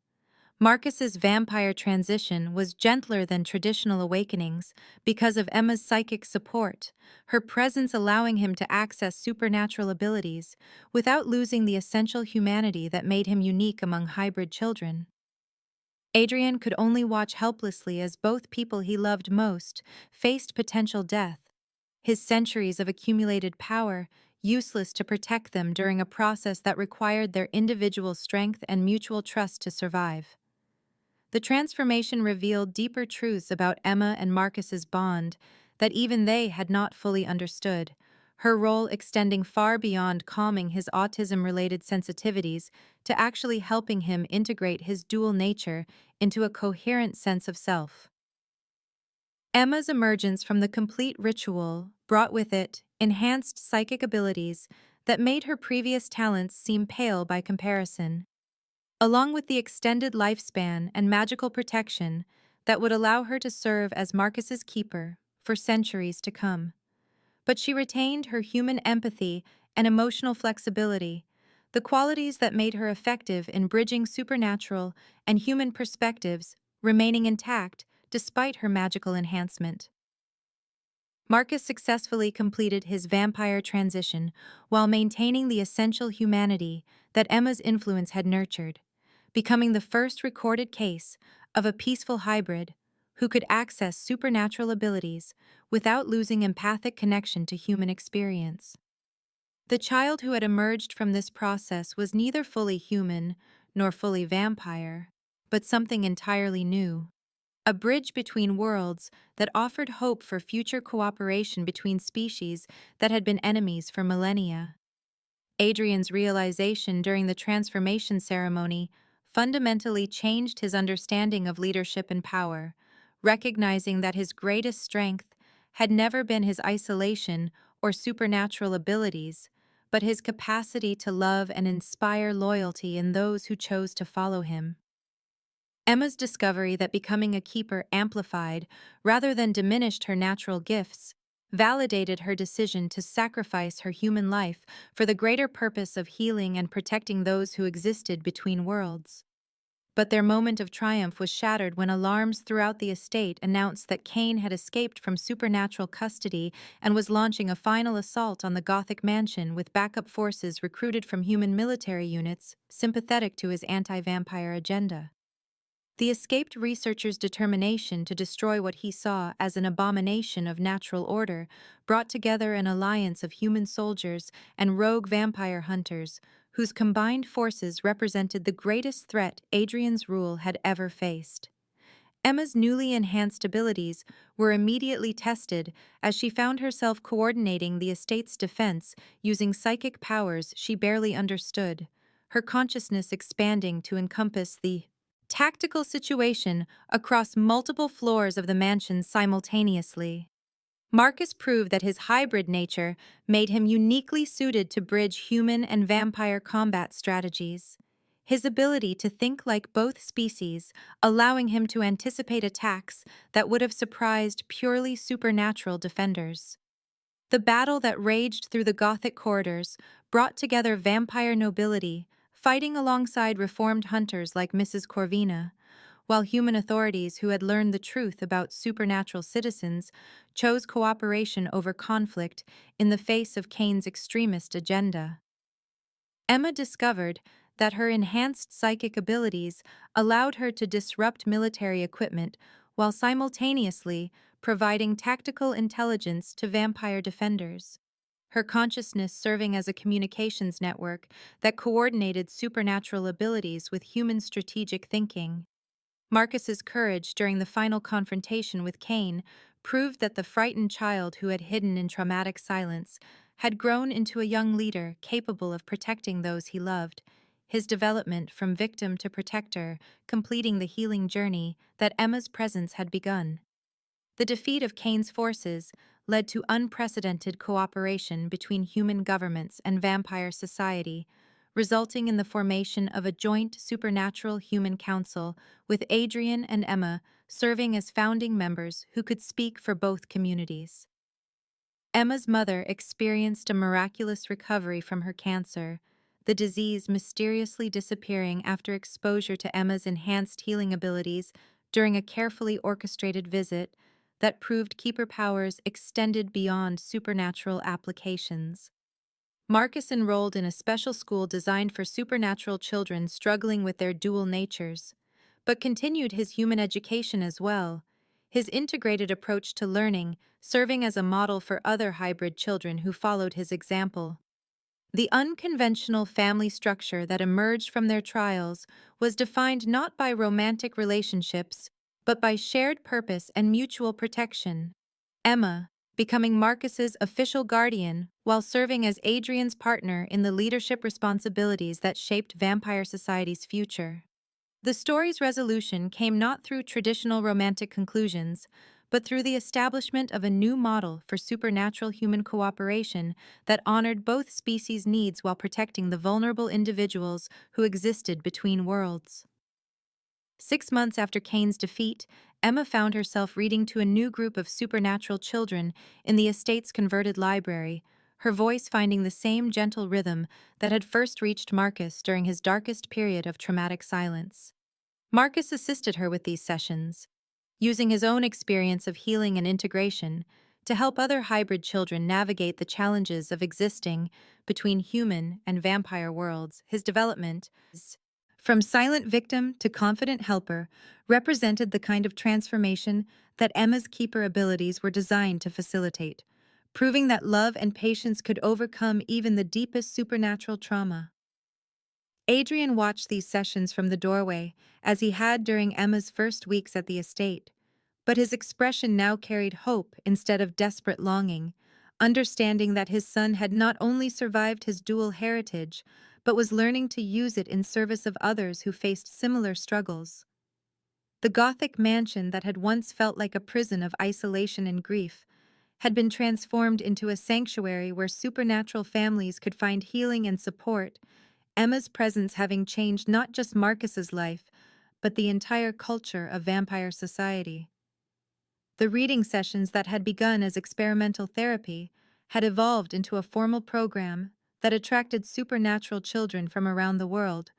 Marcus's vampire transition was gentler than traditional awakenings because of Emma's psychic support, her presence allowing him to access supernatural abilities without losing the essential humanity that made him unique among hybrid children. Adrian could only watch helplessly as both people he loved most faced potential death, his centuries of accumulated power useless to protect them during a process that required their individual strength and mutual trust to survive. The transformation revealed deeper truths about Emma and Marcus's bond that even they had not fully understood, her role extending far beyond calming his autism-related sensitivities to actually helping him integrate his dual nature into a coherent sense of self. Emma's emergence from the complete ritual brought with it enhanced psychic abilities that made her previous talents seem pale by comparison, along with the extended lifespan and magical protection that would allow her to serve as Marcus's keeper for centuries to come. But she retained her human empathy and emotional flexibility, the qualities that made her effective in bridging supernatural and human perspectives, remaining intact despite her magical enhancement. Marcus successfully completed his vampire transition while maintaining the essential humanity that Emma's influence had nurtured, becoming the first recorded case of a peaceful hybrid who could access supernatural abilities without losing empathic connection to human experience. The child who had emerged from this process was neither fully human nor fully vampire, but something entirely new. A bridge between worlds that offered hope for future cooperation between species that had been enemies for millennia. Adrian's realization during the transformation ceremony fundamentally changed his understanding of leadership and power, recognizing that his greatest strength had never been his isolation or supernatural abilities, but his capacity to love and inspire loyalty in those who chose to follow him. Emma's discovery that becoming a keeper amplified, rather than diminished her natural gifts, validated her decision to sacrifice her human life for the greater purpose of healing and protecting those who existed between worlds. But their moment of triumph was shattered when alarms throughout the estate announced that Cain had escaped from supernatural custody and was launching a final assault on the Gothic mansion with backup forces recruited from human military units sympathetic to his anti-vampire agenda. The escaped researcher's determination to destroy what he saw as an abomination of natural order brought together an alliance of human soldiers and rogue vampire hunters, whose combined forces represented the greatest threat Adrian's rule had ever faced. Emma's newly enhanced abilities were immediately tested as she found herself coordinating the estate's defense using psychic powers she barely understood, her consciousness expanding to encompass the tactical situation across multiple floors of the mansion simultaneously. Marcus proved that his hybrid nature made him uniquely suited to bridge human and vampire combat strategies. His ability to think like both species, allowing him to anticipate attacks that would have surprised purely supernatural defenders. The battle that raged through the Gothic corridors brought together vampire nobility, fighting alongside reformed hunters like Mrs. Corvina, while human authorities who had learned the truth about supernatural citizens chose cooperation over conflict in the face of Cain's extremist agenda. Emma discovered that her enhanced psychic abilities allowed her to disrupt military equipment while simultaneously providing tactical intelligence to vampire defenders, her consciousness serving as a communications network that coordinated supernatural abilities with human strategic thinking. Marcus's courage during the final confrontation with Cain proved that the frightened child who had hidden in traumatic silence had grown into a young leader capable of protecting those he loved, his development from victim to protector completing the healing journey that Emma's presence had begun. The defeat of Cain's forces led to unprecedented cooperation between human governments and vampire society, resulting in the formation of a joint supernatural human council with Adrian and Emma serving as founding members who could speak for both communities. Emma's mother experienced a miraculous recovery from her cancer, the disease mysteriously disappearing after exposure to Emma's enhanced healing abilities during a carefully orchestrated visit that proved keeper powers extended beyond supernatural applications. Marcus enrolled in a special school designed for supernatural children struggling with their dual natures, but continued his human education as well, his integrated approach to learning serving as a model for other hybrid children who followed his example. The unconventional family structure that emerged from their trials was defined not by romantic relationships, but by shared purpose and mutual protection. Emma, becoming Marcus's official guardian while serving as Adrian's partner in the leadership responsibilities that shaped vampire society's future. The story's resolution came not through traditional romantic conclusions, but through the establishment of a new model for supernatural human cooperation that honored both species' needs while protecting the vulnerable individuals who existed between worlds. 6 months after Cain's defeat, Emma found herself reading to a new group of supernatural children in the estate's converted library, her voice finding the same gentle rhythm that had first reached Marcus during his darkest period of traumatic silence. Marcus assisted her with these sessions, using his own experience of healing and integration to help other hybrid children navigate the challenges of existing between human and vampire worlds. His development, from silent victim to confident helper, represented the kind of transformation that Emma's keeper abilities were designed to facilitate, proving that love and patience could overcome even the deepest supernatural trauma. Adrian watched these sessions from the doorway, as he had during Emma's first weeks at the estate, but his expression now carried hope instead of desperate longing, understanding that his son had not only survived his dual heritage, but was learning to use it in service of others who faced similar struggles. The Gothic mansion that had once felt like a prison of isolation and grief had been transformed into a sanctuary where supernatural families could find healing and support, Emma's presence having changed not just Marcus's life, but the entire culture of vampire society. The reading sessions that had begun as experimental therapy had evolved into a formal program that attracted supernatural children from around the world,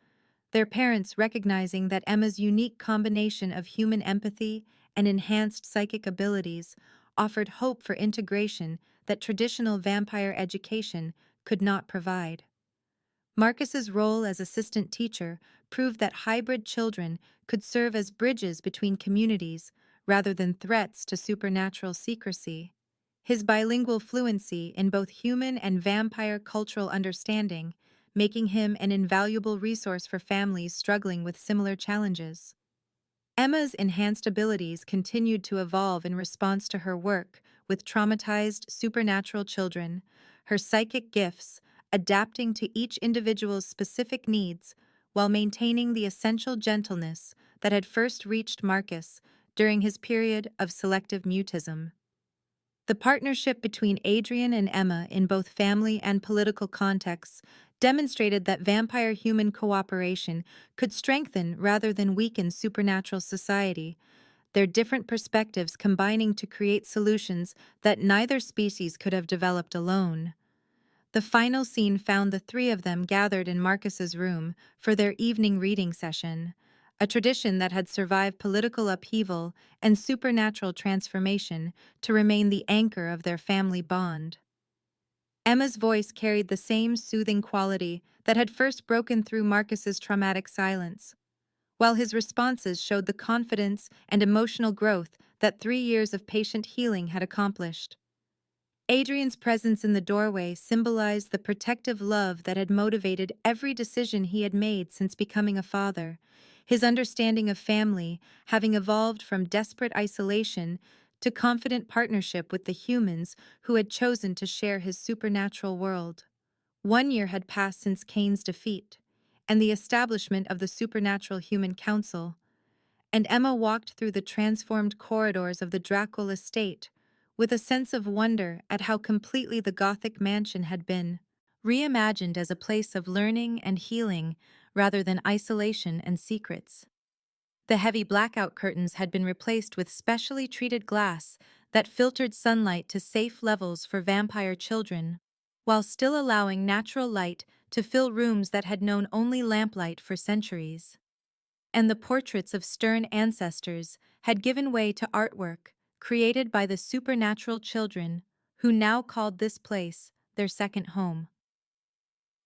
their parents recognizing that Emma's unique combination of human empathy and enhanced psychic abilities offered hope for integration that traditional vampire education could not provide. Marcus's role as assistant teacher proved that hybrid children could serve as bridges between communities rather than threats to supernatural secrecy. His bilingual fluency in both human and vampire cultural understanding, making him an invaluable resource for families struggling with similar challenges. Emma's enhanced abilities continued to evolve in response to her work with traumatized supernatural children, her psychic gifts adapting to each individual's specific needs while maintaining the essential gentleness that had first reached Marcus during his period of selective mutism. The partnership between Adrian and Emma in both family and political contexts demonstrated that vampire-human cooperation could strengthen rather than weaken supernatural society, their different perspectives combining to create solutions that neither species could have developed alone. The final scene found the three of them gathered in Marcus's room for their evening reading session, a tradition that had survived political upheaval and supernatural transformation to remain the anchor of their family bond. Emma's voice carried the same soothing quality that had first broken through Marcus's traumatic silence, while his responses showed the confidence and emotional growth that 3 years of patient healing had accomplished. Adrian's presence in the doorway symbolized the protective love that had motivated every decision he had made since becoming a father, his understanding of family having evolved from desperate isolation to confident partnership with the humans who had chosen to share his supernatural world. 1 year had passed since Cain's defeat, and the establishment of the Supernatural Human Council, and Emma walked through the transformed corridors of the Dracul estate with a sense of wonder at how completely the Gothic mansion had been reimagined as a place of learning and healing rather than isolation and secrets. The heavy blackout curtains had been replaced with specially treated glass that filtered sunlight to safe levels for vampire children, while still allowing natural light to fill rooms that had known only lamplight for centuries. And the portraits of stern ancestors had given way to artwork created by the supernatural children who now called this place their second home.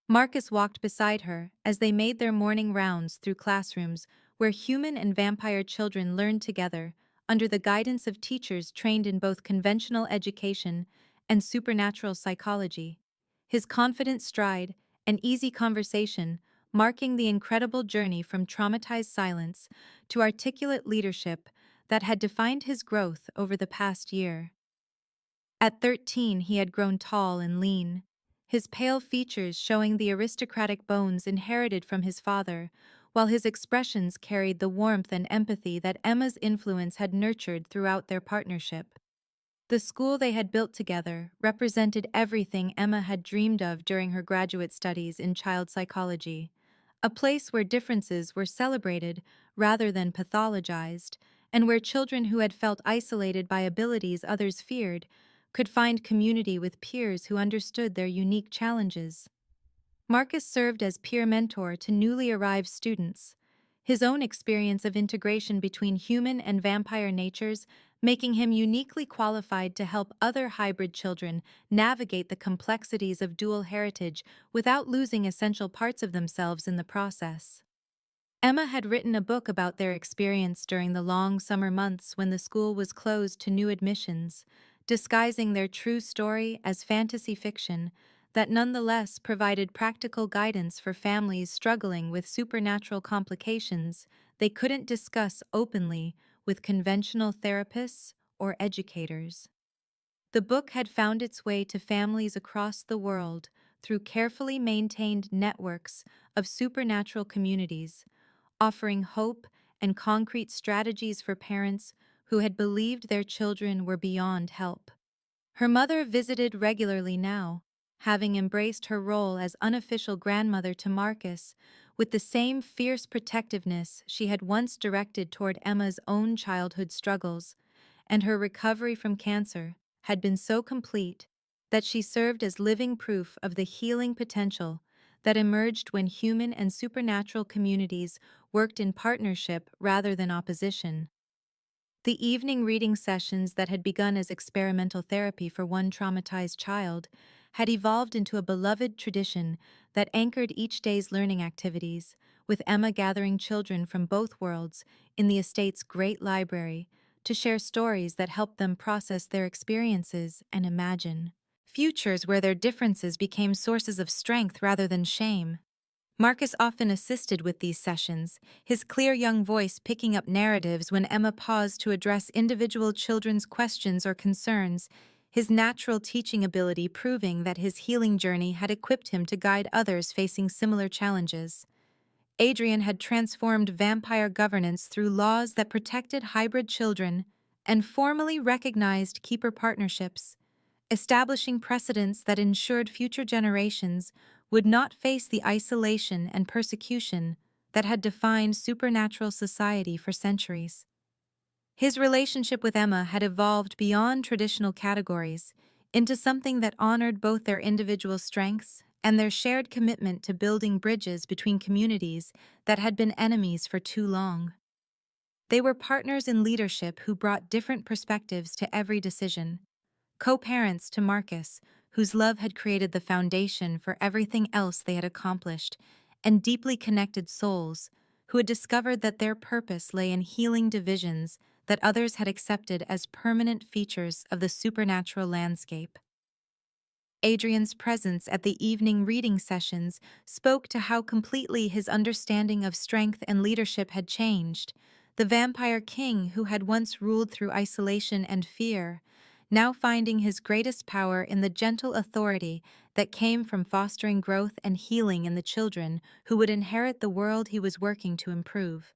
Marcus walked beside her as they made their morning rounds through classrooms where human and vampire children learned together under the guidance of teachers trained in both conventional education and supernatural psychology. his confident stride, and easy conversation, marking the incredible journey from traumatized silence to articulate leadership that had defined his growth over the past year. At 13, he had grown tall and lean, his pale features showing the aristocratic bones inherited from his father, while his expressions carried the warmth and empathy that Emma's influence had nurtured throughout their partnership. The school they had built together represented everything Emma had dreamed of during her graduate studies in child psychology, a place where differences were celebrated rather than pathologized, and where children who had felt isolated by abilities others feared could find community with peers who understood their unique challenges. Marcus served as peer mentor to newly arrived students, his own experience of integration between human and vampire natures making him uniquely qualified to help other hybrid children navigate the complexities of dual heritage without losing essential parts of themselves in the process. Emma had written a book about their experience during the long summer months when the school was closed to new admissions, disguising their true story as fantasy fiction that nonetheless provided practical guidance for families struggling with supernatural complications they couldn't discuss openly with conventional therapists or educators. The book had found its way to families across the world through carefully maintained networks of supernatural communities, offering hope and concrete strategies for parents who had believed their children were beyond help. Her mother visited regularly now, having embraced her role as unofficial grandmother to Marcus with the same fierce protectiveness she had once directed toward Emma's own childhood struggles, and her recovery from cancer had been so complete that she served as living proof of the healing potential that emerged when human and supernatural communities worked in partnership rather than opposition. The evening reading sessions that had begun as experimental therapy for one traumatized child had evolved into a beloved tradition that anchored each day's learning activities, with Emma gathering children from both worlds in the estate's great library to share stories that helped them process their experiences and imagine futures where their differences became sources of strength rather than shame. Marcus often assisted with these sessions, his clear young voice picking up narratives when Emma paused to address individual children's questions or concerns, his natural teaching ability proving that his healing journey had equipped him to guide others facing similar challenges. Adrian had transformed vampire governance through laws that protected hybrid children and formally recognized keeper partnerships, establishing precedents that ensured future generations would not face the isolation and persecution that had defined supernatural society for centuries. His relationship with Emma had evolved beyond traditional categories into something that honored both their individual strengths and their shared commitment to building bridges between communities that had been enemies for too long. They were partners in leadership who brought different perspectives to every decision, co-parents to Marcus, whose love had created the foundation for everything else they had accomplished, and deeply connected souls, who had discovered that their purpose lay in healing divisions that others had accepted as permanent features of the supernatural landscape. Adrian's presence at the evening reading sessions spoke to how completely his understanding of strength and leadership had changed. The vampire king who had once ruled through isolation and fear, now finding his greatest power in the gentle authority that came from fostering growth and healing in the children who would inherit the world he was working to improve.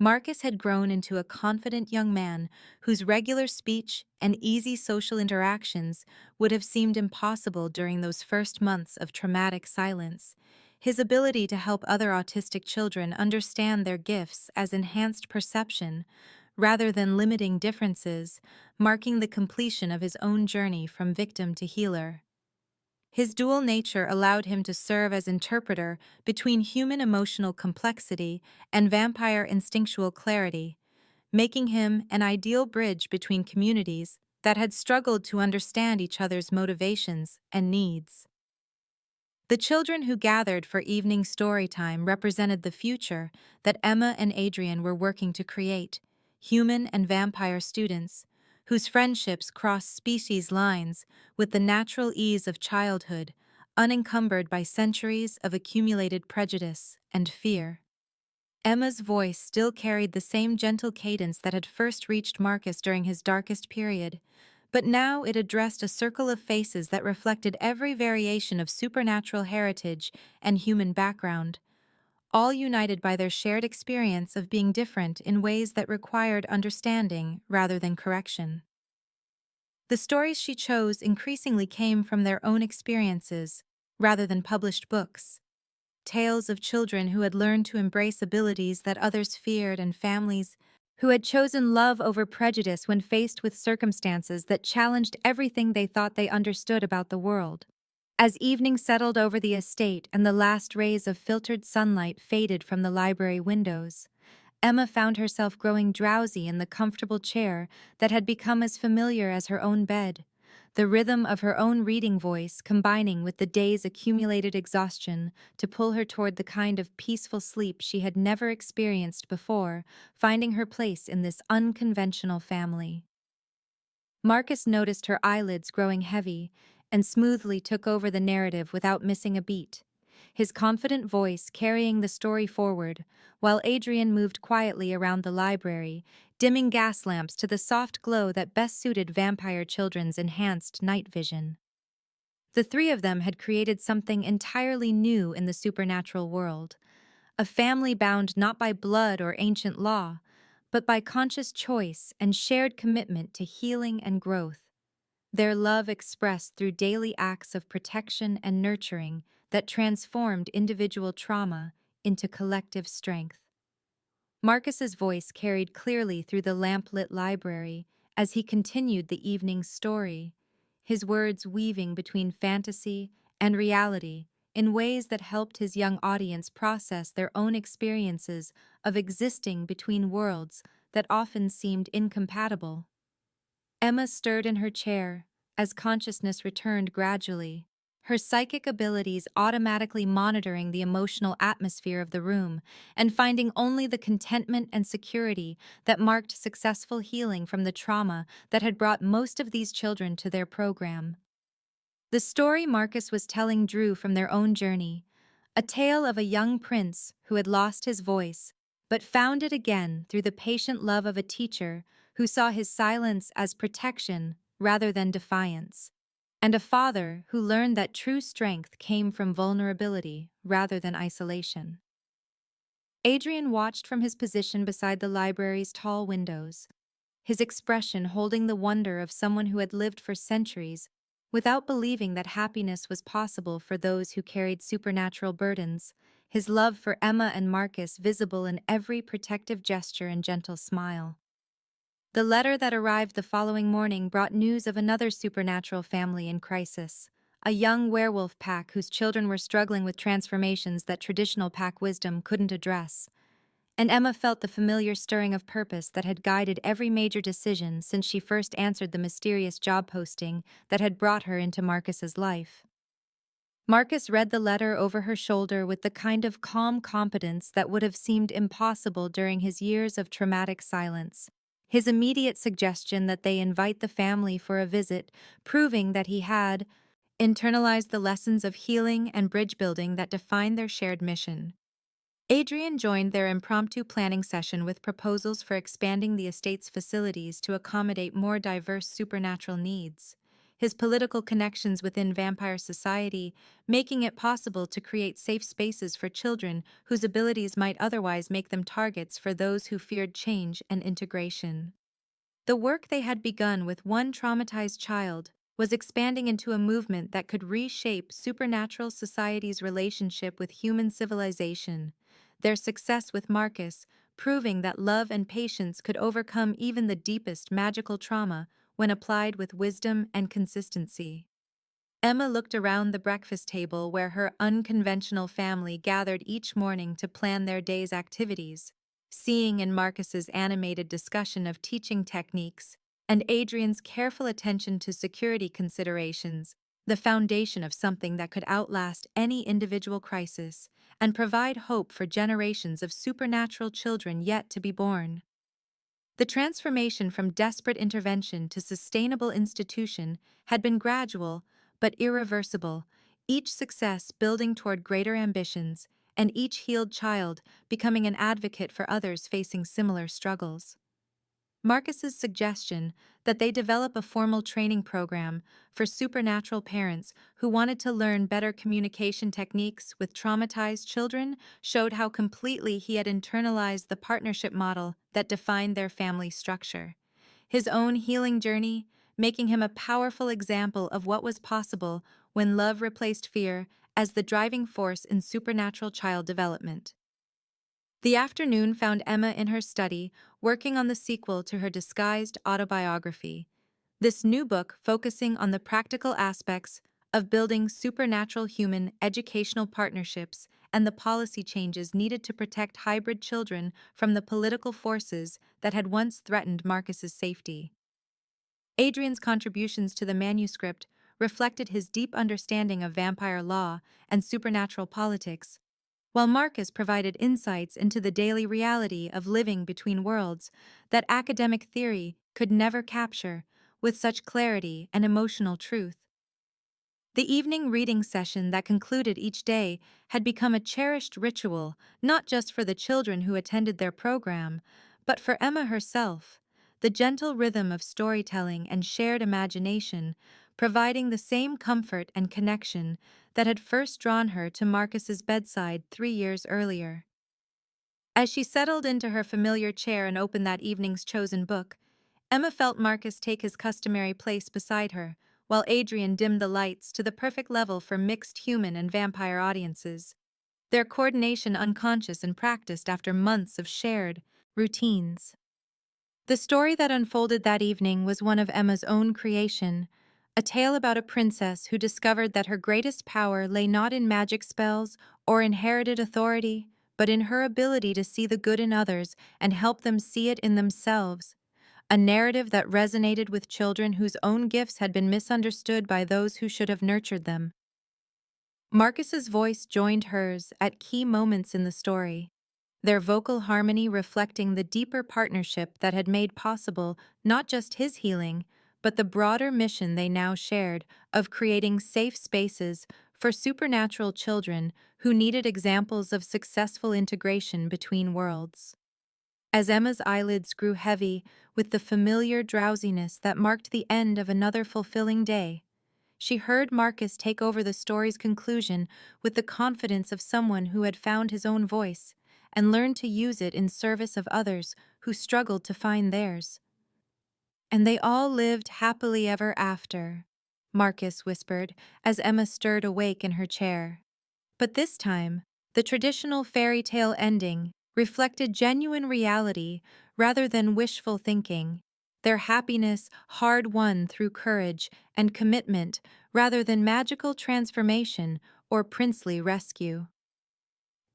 Marcus had grown into a confident young man whose regular speech and easy social interactions would have seemed impossible during those first months of traumatic silence. His ability to help other autistic children understand their gifts as enhanced perception, rather than limiting differences, marking the completion of his own journey from victim to healer. His dual nature allowed him to serve as interpreter between human emotional complexity and vampire instinctual clarity, making him an ideal bridge between communities that had struggled to understand each other's motivations and needs. The children who gathered for evening story time represented the future that Emma and Adrian were working to create, human and vampire students whose friendships crossed species lines with the natural ease of childhood, unencumbered by centuries of accumulated prejudice and fear. Emma's voice still carried the same gentle cadence that had first reached Marcus during his darkest period, but now it addressed a circle of faces that reflected every variation of supernatural heritage and human background, all united by their shared experience of being different in ways that required understanding rather than correction. The stories she chose increasingly came from their own experiences rather than published books. Tales of children who had learned to embrace abilities that others feared and families who had chosen love over prejudice when faced with circumstances that challenged everything they thought they understood about the world. As evening settled over the estate and the last rays of filtered sunlight faded from the library windows, Emma found herself growing drowsy in the comfortable chair that had become as familiar as her own bed, the rhythm of her own reading voice combining with the day's accumulated exhaustion to pull her toward the kind of peaceful sleep she had never experienced before, finding her place in this unconventional family. Marcus noticed her eyelids growing heavy and smoothly took over the narrative without missing a beat, his confident voice carrying the story forward, while Adrian moved quietly around the library, dimming gas lamps to the soft glow that best suited vampire children's enhanced night vision. The three of them had created something entirely new in the supernatural world, a family bound not by blood or ancient law, but by conscious choice and shared commitment to healing and growth. Their love expressed through daily acts of protection and nurturing that transformed individual trauma into collective strength. Marcus's voice carried clearly through the lamp-lit library as he continued the evening's story, his words weaving between fantasy and reality in ways that helped his young audience process their own experiences of existing between worlds that often seemed incompatible. Emma stirred in her chair as consciousness returned gradually, her psychic abilities automatically monitoring the emotional atmosphere of the room and finding only the contentment and security that marked successful healing from the trauma that had brought most of these children to their program. The story Marcus was telling drew from their own journey, a tale of a young prince who had lost his voice, but found it again through the patient love of a teacher who saw his silence as protection rather than defiance, and a father who learned that true strength came from vulnerability rather than isolation. Adrian watched from his position beside the library's tall windows, his expression holding the wonder of someone who had lived for centuries without believing that happiness was possible for those who carried supernatural burdens, his love for Emma and Marcus visible in every protective gesture and gentle smile. The letter that arrived the following morning brought news of another supernatural family in crisis, a young werewolf pack whose children were struggling with transformations that traditional pack wisdom couldn't address. And Emma felt the familiar stirring of purpose that had guided every major decision since she first answered the mysterious job posting that had brought her into Marcus's life. Marcus read the letter over her shoulder with the kind of calm competence that would have seemed impossible during his years of traumatic silence, his immediate suggestion that they invite the family for a visit, proving that he had internalized the lessons of healing and bridge building that defined their shared mission. Adrian joined their impromptu planning session with proposals for expanding the estate's facilities to accommodate more diverse supernatural needs, his political connections within vampire society making it possible to create safe spaces for children whose abilities might otherwise make them targets for those who feared change and integration. The work they had begun with one traumatized child was expanding into a movement that could reshape supernatural society's relationship with human civilization, their success with Marcus proving that love and patience could overcome even the deepest magical trauma when applied with wisdom and consistency. Emma looked around the breakfast table where her unconventional family gathered each morning to plan their day's activities, seeing in Marcus's animated discussion of teaching techniques and Adrian's careful attention to security considerations, the foundation of something that could outlast any individual crisis and provide hope for generations of supernatural children yet to be born. The transformation from desperate intervention to sustainable institution had been gradual but irreversible, each success building toward greater ambitions, and each healed child becoming an advocate for others facing similar struggles. Marcus's suggestion that they develop a formal training program for supernatural parents who wanted to learn better communication techniques with traumatized children showed how completely he had internalized the partnership model that defined their family structure. His own healing journey, making him a powerful example of what was possible when love replaced fear as the driving force in supernatural child development. The afternoon found Emma in her study, working on the sequel to her disguised autobiography. This new book focusing on the practical aspects of building supernatural human educational partnerships and the policy changes needed to protect hybrid children from the political forces that had once threatened Marcus's safety. Adrian's contributions to the manuscript reflected his deep understanding of vampire law and supernatural politics, while Marcus provided insights into the daily reality of living between worlds that academic theory could never capture with such clarity and emotional truth. The evening reading session that concluded each day had become a cherished ritual not just for the children who attended their program, but for Emma herself, the gentle rhythm of storytelling and shared imagination providing the same comfort and connection that had first drawn her to Marcus's bedside 3 years earlier. As she settled into her familiar chair and opened that evening's chosen book, Emma felt Marcus take his customary place beside her, while Adrian dimmed the lights to the perfect level for mixed human and vampire audiences, their coordination unconscious and practiced after months of shared routines. The story that unfolded that evening was one of Emma's own creation, a tale about a princess who discovered that her greatest power lay not in magic spells or inherited authority, but in her ability to see the good in others and help them see it in themselves, a narrative that resonated with children whose own gifts had been misunderstood by those who should have nurtured them. Marcus's voice joined hers at key moments in the story, their vocal harmony reflecting the deeper partnership that had made possible not just his healing, but the broader mission they now shared of creating safe spaces for supernatural children who needed examples of successful integration between worlds. As Emma's eyelids grew heavy with the familiar drowsiness that marked the end of another fulfilling day, she heard Marcus take over the story's conclusion with the confidence of someone who had found his own voice and learned to use it in service of others who struggled to find theirs. "And they all lived happily ever after," Marcus whispered as Emma stirred awake in her chair. But this time, the traditional fairy tale ending reflected genuine reality rather than wishful thinking, their happiness hard-won through courage and commitment rather than magical transformation or princely rescue.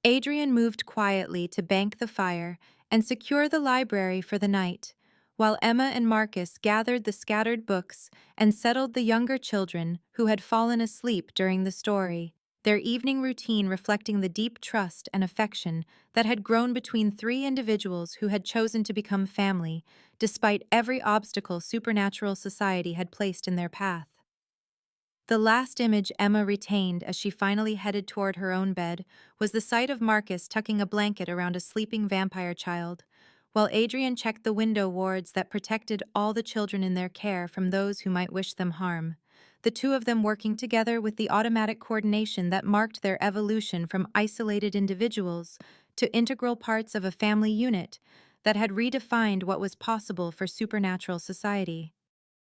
Adrian moved quietly to bank the fire and secure the library for the night, while Emma and Marcus gathered the scattered books and settled the younger children who had fallen asleep during the story, their evening routine reflecting the deep trust and affection that had grown between three individuals who had chosen to become family, despite every obstacle supernatural society had placed in their path. The last image Emma retained as she finally headed toward her own bed was the sight of Marcus tucking a blanket around a sleeping vampire child, while Adrian checked the window wards that protected all the children in their care from those who might wish them harm, the two of them working together with the automatic coordination that marked their evolution from isolated individuals to integral parts of a family unit that had redefined what was possible for supernatural society.